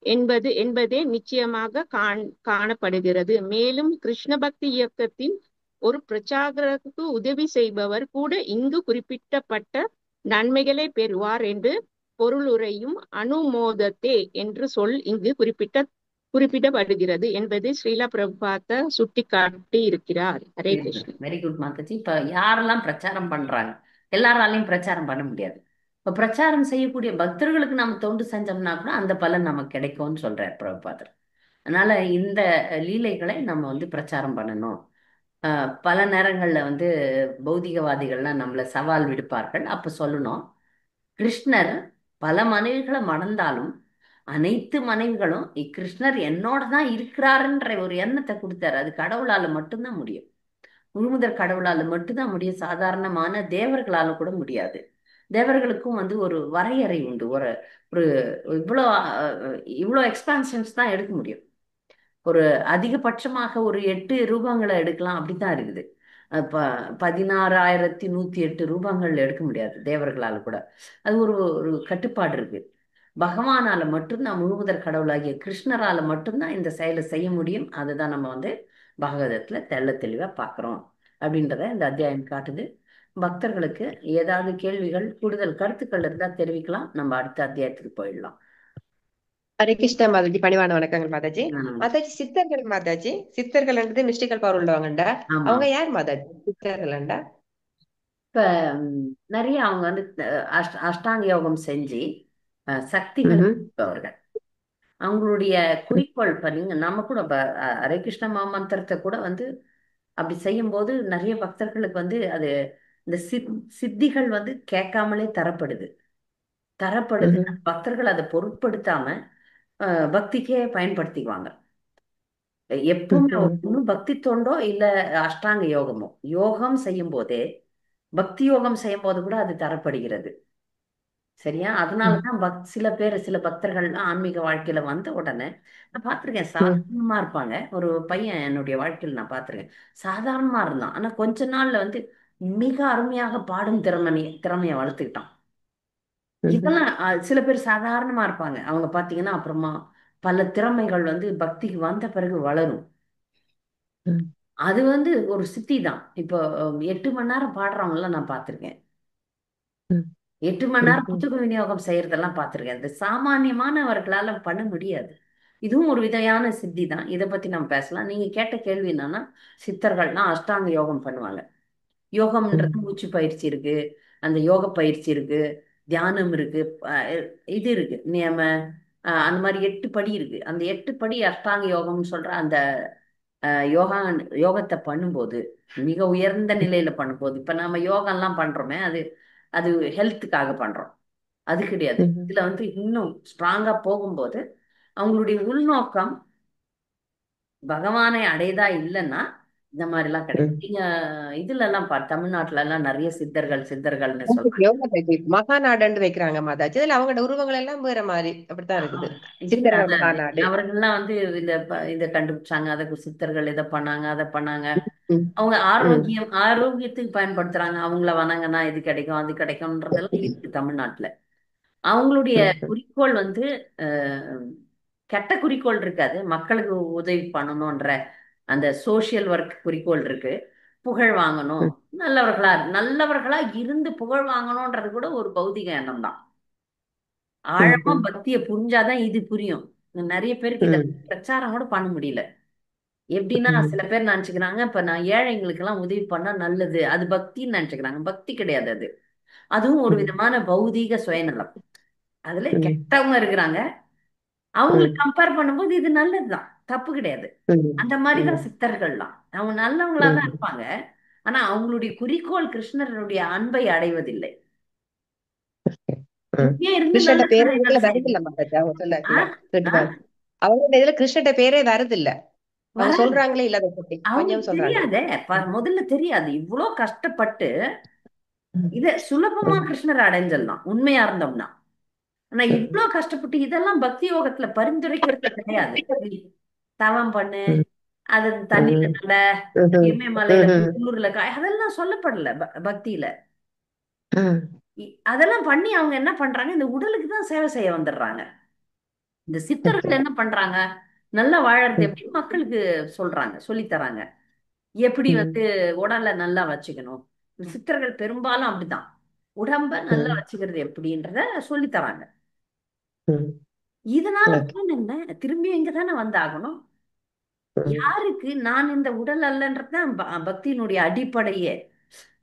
என்பதே நிச்சயமாக காணப்படுகிறது. மேலும் கிருஷ்ண பக்தி இயக்கத்தின் ஒரு பிரச்சாரத்துக்கு உதவி செய்பவர் கூட இங்கு குறிப்பிட்டப்பட்ட நன்மைகளை பெறுவார் என்று பொருளுரையும் அனுமோதத்தே என்று சொல் இங்கு குறிப்பிடப்படுகிறது என்பதை ஸ்ரீலா பிரபாத சுட்டிக்காட்டி இருக்கிறார். ஹரே கிருஷ்ணா. வெரி குட் மாதாஜி. இப்ப யாரெல்லாம் பிரச்சாரம் பண்றாங்க, எல்லாராலையும் பிரச்சாரம் பண்ண முடியாது. இப்ப பிரச்சாரம் செய்யக்கூடிய பக்தர்களுக்கு நம்ம தொண்டு செஞ்சோம்னா கூட அந்த பலன் நமக்கு கிடைக்கும்னு சொல்றார் பிரபுபாதர். அதனால இந்த லீலைகளை நம்ம வந்து பிரச்சாரம் பண்ணணும். பல நேரங்கள்ல வந்து பௌதிகவாதிகள்லாம் நம்மள சவால் விடுப்பார்கள். அப்ப சொல்லணும், கிருஷ்ணர் பல மனைவிகளை மணந்தாலும் அனைத்து மனைவிகளும் கிருஷ்ணர் என்னோட தான் இருக்கிறாருன்ற ஒரு எண்ணத்தை கொடுத்தாரு. அது கடவுளால மட்டும்தான் முடியும். முழுமுதற் கடவுளால மட்டும்தான் முடியும். சாதாரணமான தேவர்களால கூட முடியாது. தேவர்களுக்கும் வந்து ஒரு வரையறை உண்டு. ஒரு ஒரு இவ்வளோ எக்ஸ்பான்ஷன்ஸ் தான் எடுக்க முடியும். ஒரு அதிகபட்சமாக ஒரு 8 ரூபங்களை எடுக்கலாம், அப்படித்தான் இருக்குது. 16,108 ரூபங்கள் எடுக்க முடியாது தேவர்களால் கூட. அது ஒரு ஒரு கட்டுப்பாடு இருக்கு. பகவானால மட்டும்தான், முழுமுதற் கடவுளாகிய கிருஷ்ணரால மட்டும்தான் இந்த செயலை செய்ய முடியும். அதுதான் நம்ம வந்து பாகவதத்துல தெள்ள தெளிவா பார்க்கிறோம் அப்படின்றத இந்த அத்தியாயம் காட்டுது. பக்தர்களுக்கு ஏதாவது கேள்விகள், கூடுதல் கருத்துக்கள் இருந்தா தெரிவிக்கலாம். நம்ம அடுத்த அத்தியாயத்துக்கு போயிடலாம். ஹரே கிருஷ்ணா மாதாஜி. பணிவான வணக்கங்கள் மாதாஜி. மாதாஜி, சித்தர்கள் மாதாஜி, சித்தர்கள்ன்றது மிஸ்டிக்கல் பவர் உள்ளவங்கண்டா, அவங்க யார் மாதாஜி சித்தர்கள்ண்டா? இப்ப நிறைய அவங்க வந்து அஷ்டாங்க யோகம் செஞ்சு சக்திகள் அவர்கள் அவங்களுடைய குறிக்கோள் பண்ணீங்க. நம்ம கூட ஹரே கிருஷ்ண மாமந்திரத்தை கூட வந்து அப்படி செய்யும் போது நிறைய பக்தர்களுக்கு வந்து அது இந்த சித்திகள் வந்து கேட்காமலே தரப்படுது. பக்தர்கள் அதை பொருட்படுத்தாம பக்திக்கே பயன்படுத்திக்குவாங்க. எப்பவுமே ஒன்றும் பக்தி தொண்டோ இல்ல அஷ்டாங்க யோகமோ, யோகம் செய்யும் போதே, பக்தி யோகம் செய்யும் போது கூட அது தரப்படுகிறது. சரியா? அதனாலதான் சில பக்தர்கள்லாம் ஆன்மீக வாழ்க்கையில வந்த உடனே நான் பார்த்திருக்கேன், சாதாரணமா இருப்பாங்க. ஒரு பையன் என்னுடைய வாழ்க்கையில் நான் பார்த்திருக்கேன், சாதாரணமா இருந்தான். ஆனா கொஞ்ச நாள்ல வந்து மிக அருமையாக பாடும் திறமையை வளர்த்துக்கிட்டான். இதெல்லாம் சில பேர் சாதாரணமா இருப்பாங்க, அவங்க பாத்தீங்கன்னா அப்புறமா பல திறமைகள் வந்து பக்திக்கு வந்த பிறகு வளரும். அது வந்து ஒரு சித்தி தான். இப்போ 8 மணி நேரம் பாடுறவங்கலாம் நான் பார்த்திருக்கேன். 8 மணி நேரம் புத்தக விநியோகம் செய்யறதெல்லாம் பார்த்திருக்கேன். இந்த சாமானியமானவர்களால பண்ண முடியாது. இதுவும் ஒரு விதையான சித்தி தான். இதை பத்தி நம்ம பேசலாம். நீங்க கேட்ட கேள்வி என்னன்னா, சித்தர்கள்லாம் அஷ்டாங்க யோகம் பண்ணுவாங்க. யோகம்ன்றது மூச்சு பயிற்சி இருக்கு, அந்த யோக பயிற்சி இருக்கு, தியானம் இருக்கு, இது இருக்கு, நியம, அந்த மாதிரி 8 படி இருக்கு. அந்த 8 படி அஷ்டாங்க யோகம்னு சொல்ற அந்த யோகத்தை பண்ணும்போது, மிக உயர்ந்த நிலையில பண்ணும்போது, இப்ப நம்ம யோகம் எல்லாம் பண்றோமே, அது அது ஹெல்த்துக்காக பண்றோம், அது கிடையாது. இதுல வந்து இன்னும் ஸ்ட்ராங்கா போகும்போது அவங்களுடைய உள்நோக்கம் பகவானை அடையதா இல்லைன்னா இந்த மாதிரி எல்லாம் கிடைக்கும். நீங்க இதுல எல்லாம் தமிழ்நாட்டுல எல்லாம் நிறைய சித்தர்கள்னு சொல்றாங்க. மகாநாடுன்னு வைக்கிறாங்க மாதாஜி. இதுல அவங்களோட உருவங்கள் எல்லாம் வேற மாதிரி அப்படித்தான் இருக்குது. சித்தர்கள் மகாநாடு. அவர்கள்லாம் வந்து இத கண்டுபிடிச்சாங்க, அதுக்கு சித்தர்கள் இதை பண்ணாங்க, அதை பண்ணாங்க. அவங்க ஆரோக்கியத்துக்கு பயன்படுத்துறாங்க. அவங்கள வணங்கினா இது கிடைக்கும், அது கிடைக்கும்ன்றதெல்லாம் இருக்கு தமிழ்நாட்டுல. அவங்களுடைய குறிக்கோள் வந்து கெட்ட குறிக்கோள் இருக்காது. மக்களுக்கு உதவி பண்ணணும்ன்ற அந்த சோசியல் ஒர்க் குறிக்கோள் இருக்கு. புகழ் வாங்கணும், நல்லவர்களா இருந்து புகழ் வாங்கணும்ன்றது கூட ஒரு பௌதிக எண்ணம் தான். ஆழமா பக்தியை புரிஞ்சாதான் இது புரியும். நிறைய பேருக்கு இதை பிரச்சாரம் கூட பண்ண முடியல. எப்படின்னா, சில பேர் நினைச்சுக்கிறாங்க, இப்ப நான் ஏழைங்களுக்கு எல்லாம் உதவி பண்ணா நல்லது, அது பக்தின்னு நினைச்சுக்கிறாங்க. பக்தி கிடையாது அது. அதுவும் ஒரு விதமான பௌதீக சுயநலம். அதுல கெட்டவங்க இருக்கிறாங்க, அவங்களுக்கு கம்பேர் பண்ணும்போது இது நல்லதுதான், தப்பு கிடையாது. அந்த மாதிரிதான் சித்தர்கள்லாம் அவங்க நல்லவங்களா தான் இருப்பாங்க. ஆனா அவங்களுடைய குறிக்கோள் கிருஷ்ணருடைய அன்பை அடைவதில்லை. ம். இங்கே இருந்து கிருஷ்ணட நல்ல பேரே காரியங்கள் இதுல செய்யுது. வருதில்ல மாதாஜி, அவங்க ஆ சொல்லாக்கல கேட்டு ஆ பாருங்க. அவங்க இதுல கிருஷ்ணட பேரே வருதில்ல. அவங்க வராது. சொல்றாங்களே இல்ல அதை பத்தி கொஞ்சம் அவங்களுக்கு சொல்றாங்களே. தெரியாதே. முதல்ல தெரியாது. இவ்வளோ கஷ்டப்பட்டு ம். இத சுலபமா ம். கிருஷ்ணரை அடைஞ்சிடலாம் உண்மையா இருந்தோம்னா. ஆனா ம். இவ்ளோ கஷ்டப்பட்டு இதெல்லாம் பக்தி யோகத்துல பரிந்துரைக்கிறது கிடையாது. நீ தவம் பண்ணு, ம். அது தண்ணியில ம். நட, ம்ஹும். இமயமலையில போய் ம்ஹும். குளிர்ல காய், அதெல்லாம் சொல்லப்படல பக்தியில. ம். அதெல்லாம் பண்ணி அவங்க என்ன பண்றாங்க, இந்த உடலுக்கு தான் சேவை செய்ய வந்துடுறாங்க. இந்த சித்தர்கள் என்ன பண்றாங்க, நல்லா வாழறது ம். எப்படி மக்களுக்கு சொல்றாங்க, சொல்லித் தராங்க. எப்படி ம். வந்து உடலை நல்லா வச்சுக்கணும். சித்தர்கள் பெரும்பாலும் அப்படிதான். உடம்ப நல்லா ம். வச்சுக்கிறது எப்படின்றத சொல்லித் தராங்க. ம். இதனால ஓகே. பலன் என்ன? திரும்பி இங்க தானே வந்தாகணும். ம். யாருக்கு நான் இந்த உடல் அல்லன்றதுதான் பக்தியினுடைய அடிப்படையே.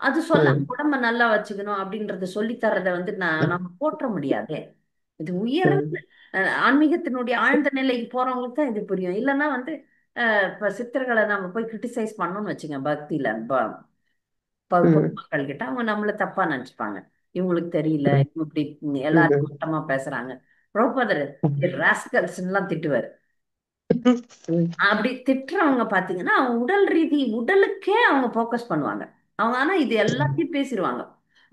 அது சொல்லாம ம். உடம்ப நல்லா வச்சுக்கணும் அப்படின்றத சொல்லித் தர்றதை வந்து நம்ம போற்ற முடியாதே. இது உயர்ந்த ம். ஆன்மீகத்தினுடைய ஆழ்ந்த நிலைக்கு போறவங்களுக்கு தான் இது புரியும். இல்லைன்னா வந்து இப்ப சித்தர்களை நம்ம போய் கிரிட்டிசைஸ் பண்ணோம்னு வச்சுங்க பக்தியில ம். பொதுமக்கள் கிட்ட அவங்க நம்மள தப்பா நினைச்சுப்பாங்க. இவங்களுக்கு தெரியல, ம். இவங்க இப்படி எல்லாரும் ம்ஹும். மட்டமா பேசுறாங்க. பிரபுபாதர் ம். ராஸ்கல்ஸ் எல்லாம் திட்டுவாரு. ம். அப்படி திட்டுறவங்க பாத்தீங்கன்னா அவங்க உடல் ரீதி உடலுக்கே அவங்க ஃபோக்கஸ் பண்ணுவாங்க. அவங்க ஆனா இது எல்லாத்தையும் பேசிடுவாங்க.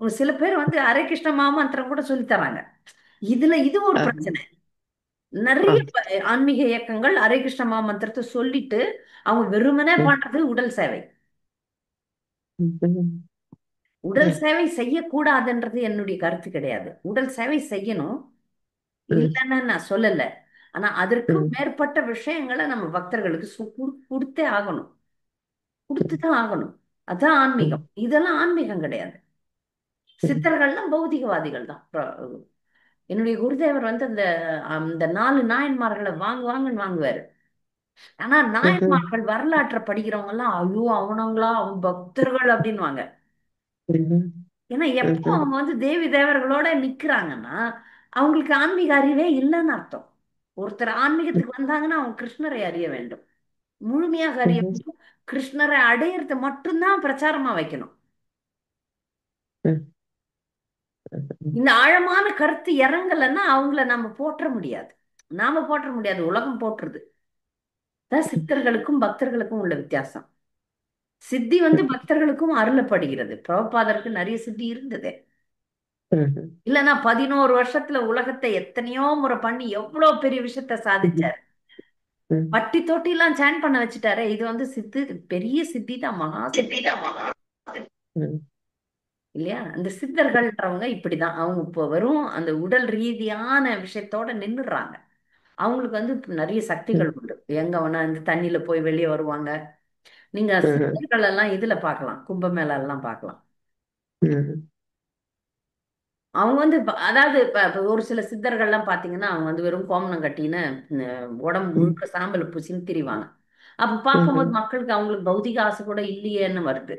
அவங்க சில பேர் வந்து ஹரே கிருஷ்ண மாமந்திரம் கூட சொல்லி தராங்க. இது ஒரு ஆ. பிரச்சனை. நிறைய ஆ. ஆன்மீக இயக்கங்கள் ஹரே கிருஷ்ண மாமந்திரத்தை சொல்லிட்டு அவங்க வெறுமனே ம். பண்றது உடல் சேவை. ம். உடல் சேவை செய்யக்கூடாதுன்றது என்னுடைய கருத்து கிடையாது. உடல் சேவை செய்யணும், ம். இல்லைன்னு நான் சொல்லல. ஆனா அதற்கும் ம். மேற்பட்ட விஷயங்களை நம்ம பக்தர்களுக்கு கொடுத்தே ஆகணும். கொடுத்துதான் ஆகணும். அதான் ம். ஆன்மீகம். இதெல்லாம் ஆன்மீகம் கிடையாது. ம். சித்தர்கள்லாம் பௌதிகவாதிகள் தான். என்னுடைய குருதேவர் வந்து அந்த அந்த 4 நாயன்மார்களை வாங்குன்னு வாங்குவாரு. ஆனா ம்ஹும். நாயன்மார்கள் வரலாற்றை படிக்கிறவங்க எல்லாம் ஐயோ அவனங்களா அவன் பக்தர்கள் அப்படின்னுவாங்க. ம்ஹும். ஏன்னா எப்போ ம்ஹும். அவங்க வந்து தேவி தேவர்களோட நிக்கிறாங்கன்னா அவங்களுக்கு ஆன்மீக அறிவே இல்லைன்னு அர்த்தம். ஒருத்தர் ஆன்மீகத்துக்கு வந்தாங்கன்னா அவங்க கிருஷ்ணரை அறிய வேண்டும், முழுமையாக அறிய ம்ஹும். வேண்டும். கிருஷ்ணரை அடையறத மட்டும்தான் பிரச்சாரமா வைக்கணும். ம். இந்த ஆழமான கருத்து இறங்கலைன்னா அவங்கள நம்ம போற்ற முடியாது. நாம போற்ற முடியாது, உலகம் போற்றுறது. தான் சித்தர்களுக்கும் பக்தர்களுக்கும் உள்ள வித்தியாசம். சித்தி வந்து பக்தர்களுக்கும் அருளப்படுகிறது. பிரபுபாதருக்கு நிறைய சித்தி இருந்தது. ம்ஹும். இல்லைன்னா 11 வருஷத்துல உலகத்தை எத்தனையோ முறை பண்ணி எவ்வளவு பெரிய விஷயத்த சாதிச்சார். ம். பட்டி தொட்டிலாம் சேன் பண்ண வச்சுட்டாரு. இது வந்து பெரிய சித்தி தான், மகா சித்தி. ம். இல்லையா? அந்த சித்தர்கள்ன்றவங்க இப்படிதான். அவங்க இப்போ வெறும் அந்த உடல் ரீதியான விஷயத்தோட நின்னுடுறாங்க. அவங்களுக்கு வந்து நிறைய சக்திகள் ம். உண்டு. எங்க வேணா இந்த தண்ணியில போய் வெளியே வருவாங்க. நீங்க ம்ஹும். சித்தர்கள் எல்லாம் இதுல பார்க்கலாம், கும்பமேளா எல்லாம் பார்க்கலாம். ம்ஹும். அவங்க வந்து அதாவது இப்ப ஒரு சில சித்தர்கள்லாம் பாத்தீங்கன்னா அவங்க வந்து வெறும் கோமணம் கட்டின்னு உடம்பு ம். முழுக்க சாம்பல் பூசின்னு திரிவாங்க. அப்ப பார்க்கும்போது ம்ஹும். மக்களுக்கு அவங்களுக்கு பௌதிக ஆசை கூட இல்லையேன்னு வருது.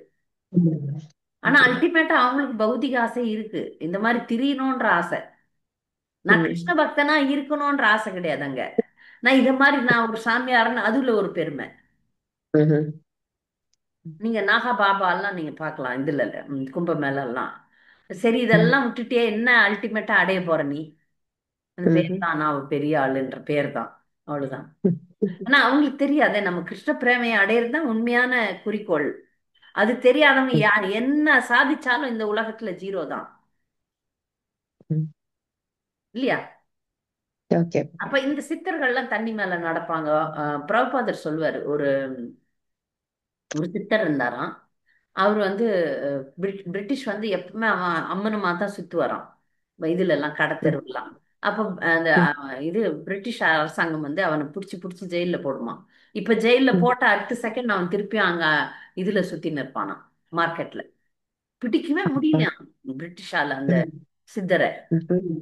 ம். ஆனா அல்டிமேட்டா அவங்களுக்கு பௌதிக ஆசை இருக்கு, இந்த மாதிரி திரியணும்ன்ற ஆசை. நான் கிருஷ்ண ம். பக்தனா இருக்கணும்ன்ற ஆசை கிடையாது அங்க. நான் இத மாதிரி நான் ஒரு சாமியார்னு அதுல ஒரு பெருமை. ம்ஹும். நீங்க நாகா பாபா எல்லாம் நீங்க பார்க்கலாம் இதுல கும்பமேளா எல்லாம். சரி ம். இதெல்லாம் விட்டுட்டே என்ன அல்டிமேட்டா அடைய போற நீ? அந்த பேர் ம்ஹும். தான், நான் ஒரு பெரிய ஆளுன்ற பேர் தான், அவ்வளவுதான். ஆனா அவங்களுக்கு தெரியாதே நம்ம கிருஷ்ண பிரேமையை அடையிறது தான் உண்மையான குறிக்கோள். அது தெரியாதவங்க ம். யார் என்ன சாதிச்சாலும் இந்த உலகத்துல ஜீரோ தான். ம். இல்லையா? ஓகே. அப்ப இந்த சித்தர்கள்லாம் தண்ணி மேல நடப்பாங்க. பிரபுபாதர் சொல்வாரு, ஒரு ஒரு சித்தர் இருந்தாராம். அவர் வந்து பிரிட்டிஷ் வந்து எப்பவுமே அவன் அம்மனுமா தான் சுத்துவாராம், இதுல எல்லாம் ம். கடத்தெருவுலாம். அப்ப அந்த ம். இது பிரிட்டிஷ் அரசாங்கம் வந்து அவனை புடிச்சு புடிச்சு ஜெயில போடுமா. இப்ப ஜெயில ம். போட்ட அடுத்த செகண்ட் அவன் திருப்பியும் அங்க இதுல சுத்தி நிற்பானாம், மார்க்கெட்ல. பிடிக்கவே முடியல பிரிட்டிஷால அந்த ம். சித்தரை. ம்ஹும்.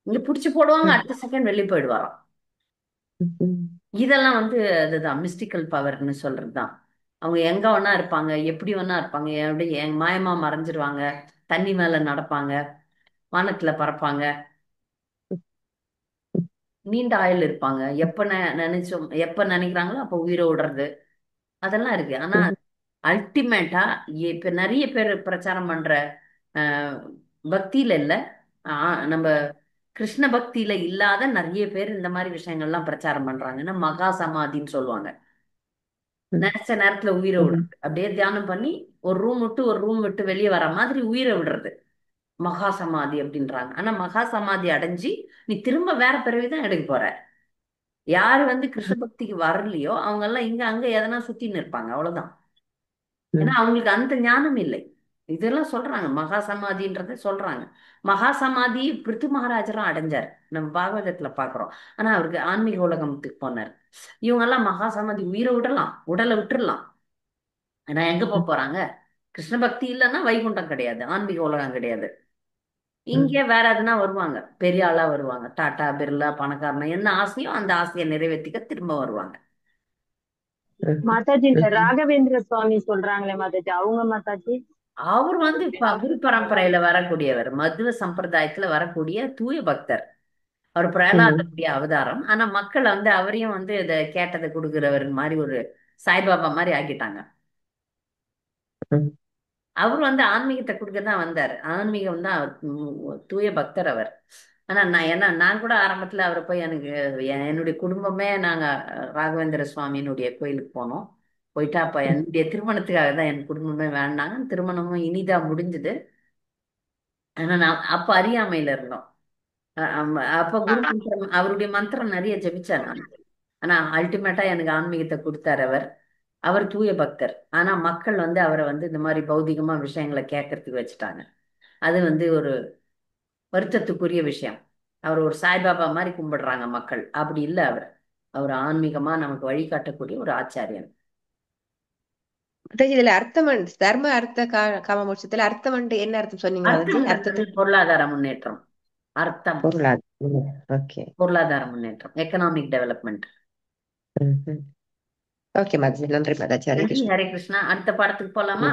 இங்க புடிச்சு போடுவாங்க, ம். அடுத்த செகண்ட் வெளியே போயிடுவாராம். ம்ஹும். இதெல்லாம் வந்து அதுதான் மிஸ்டிக்கல் பவர்னு சொல்றதுதான். அவங்க எங்க வேணா இருப்பாங்க, எப்படி வேணா இருப்பாங்க, எப்படி மாயமா மறைஞ்சிருவாங்க, தண்ணி மேல நடப்பாங்க, வானத்துல பறப்பாங்க, நீண்ட ஆயுள் இருப்பாங்க, எப்ப நினைச்சோம் எப்ப நினைக்கிறாங்களோ அப்ப உயிரை விடுறது, அதெல்லாம் இருக்கு. ஆனா ம்ஹும். அல்டிமேட்டா இப்ப நிறைய பேர் பிரச்சாரம் பண்ற அஹ், பக்தியில இல்ல, நம்ம கிருஷ்ண பக்தியில இல்லாத நிறைய பேர் இந்த மாதிரி விஷயங்கள்லாம் பிரச்சாரம் பண்றாங்கன்னா மகா சமாதின்னு சொல்லுவாங்க. நினைச்ச நேரத்துல உயிரை விடுறது, அப்படியே தியானம் பண்ணி ஒரு ரூம் விட்டு ஒரு ரூம் விட்டு வெளியே வர மாதிரி உயிரை விடுறது மகா சமாதி அப்படின்றாங்க. ஆனா மகா சமாதி அடைஞ்சு நீ திரும்ப வேற பிறவிதான் எடுக்க போற. யாரு வந்து கிருஷ்ண பக்திக்கு வரலையோ அவங்க எல்லாம் இங்க அங்க எதனா சுத்தின்னு இருப்பாங்க, அவ்வளவுதான். ஏன்னா அவங்களுக்கு அந்த ஞானம் இல்லை. இதெல்லாம் சொல்றாங்க, மகா சமாதின்றதை சொல்றாங்க. மகா சமாதி பிருத்து மகாராஜரும் அடைஞ்சார், நம்ம பாகவதத்துல பாக்குறோம். ஆனா அவருக்கு ஆன்மீக உலகத்துக்கு போனார். இவங்க எல்லாம் மகா சமாதி உயிரை விடலாம், உடலை விட்டுறலாம். ஆனா எங்க போக போறாங்க? கிருஷ்ண பக்தி இல்லைன்னா வைகுண்டம் கிடையாது, ஆன்மீக உலகம் கிடையாது. இங்கே வேற எதுனா வருவாங்க, பெரிய ஆளா வருவாங்க, டாடா பிர்லா பணக்காரனா, என்ன ஆசையோ அந்த ஆசையை நிறைவேற்றிக்க திரும்ப வருவாங்க. மாதாஜி இந்த ராகவேந்திர சுவாமி சொல்றாங்களே மாதாஜி, அவங்க மாதாஜி அவர் வந்து குரு பரம்பரையில வரக்கூடியவர், மதுவ சம்பிரதாயத்துல வரக்கூடிய தூய பக்தர். அவர் பிரகலாதனுடைய அவதாரம். ஆனா மக்கள் வந்து அவரையும் வந்து இதை கேட்டதை கொடுக்கிறவர் மாதிரி ஒரு சாய்பாபா மாதிரி ஆக்கிட்டாங்க. அவர் வந்து ஆன்மீகத்தை கொடுக்க தான் வந்தார். ஆன்மீகம் தான் அவர், தூய பக்தர் அவர். ஆனா நான் கூட ஆரம்பத்துல அவரை போய் எனக்கு என்னுடைய குடும்பமே நாங்க ராகவேந்திர சுவாமியினுடைய கோயிலுக்கு போனோம். போயிட்டா அப்ப என்னுடைய திருமணத்துக்காக தான் என் குடும்பமே வேண்டாங்க. திருமணமும் இனிதா முடிஞ்சது. ஆனா நான் அப்ப அறியாமையில இருந்தோம். அப்ப குரு மந்திரம், அவருடைய மந்திரம் நிறைய ஜெபிச்சேன் நான். ஆனா அல்டிமேட்டா எனக்கு ஆன்மீகத்தை கொடுத்தார் அவர். அவர் தூய பக்தர். ஆனா மக்கள் வந்து அவரை வந்து இந்த மாதிரி பௌதிகமா விஷயங்களை கேட்கறதுக்கு வச்சுட்டாங்க. அது வந்து ஒரு வருத்தத்துக்குரிய விஷயம். அவர் ஒரு சாய்பாபா மாதிரி கும்பிடுறாங்க மக்கள். அப்படி இல்லை அவர். அவர் ஆன்மீகமா நமக்கு வழிகாட்டக்கூடிய ஒரு ஆச்சாரியன். மாதாஜி இதுல அர்த்தம் தர்ம அர்த்த காம மோட்சத்துல அர்த்தம் என்ன அர்த்தம் சொன்னீங்க மாதாஜி? அர்த்தத்துக்கு பொருளாதார முன்னேற்றம், அர்த்தம் பொருளாதார முன்னேற்றம், எக்கனாமிக் டெவலப்மெண்ட். ஓகே மாதாஜி, நன்றி மாதாஜி. ஹரே நன்றி. கிருஷ்ணா. ஹரே கிருஷ்ணா. அடுத்த பாடத்துக்கு போலாமா?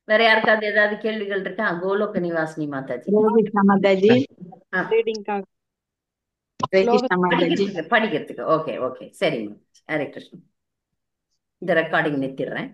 வேற யாருக்காவது ஏதாவது கேள்விகள் இருக்கா? கோலோக நிவாசினி மாதாஜி. மாதாஜி ஆ, ரீடிங்காக படிக்கிறதுக்கு. ஓகே ஓகே, சரிங்க. ஹரே கிருஷ்ணா. இந்த ரெக்கார்டிங் நிறுத்திடுறேன்.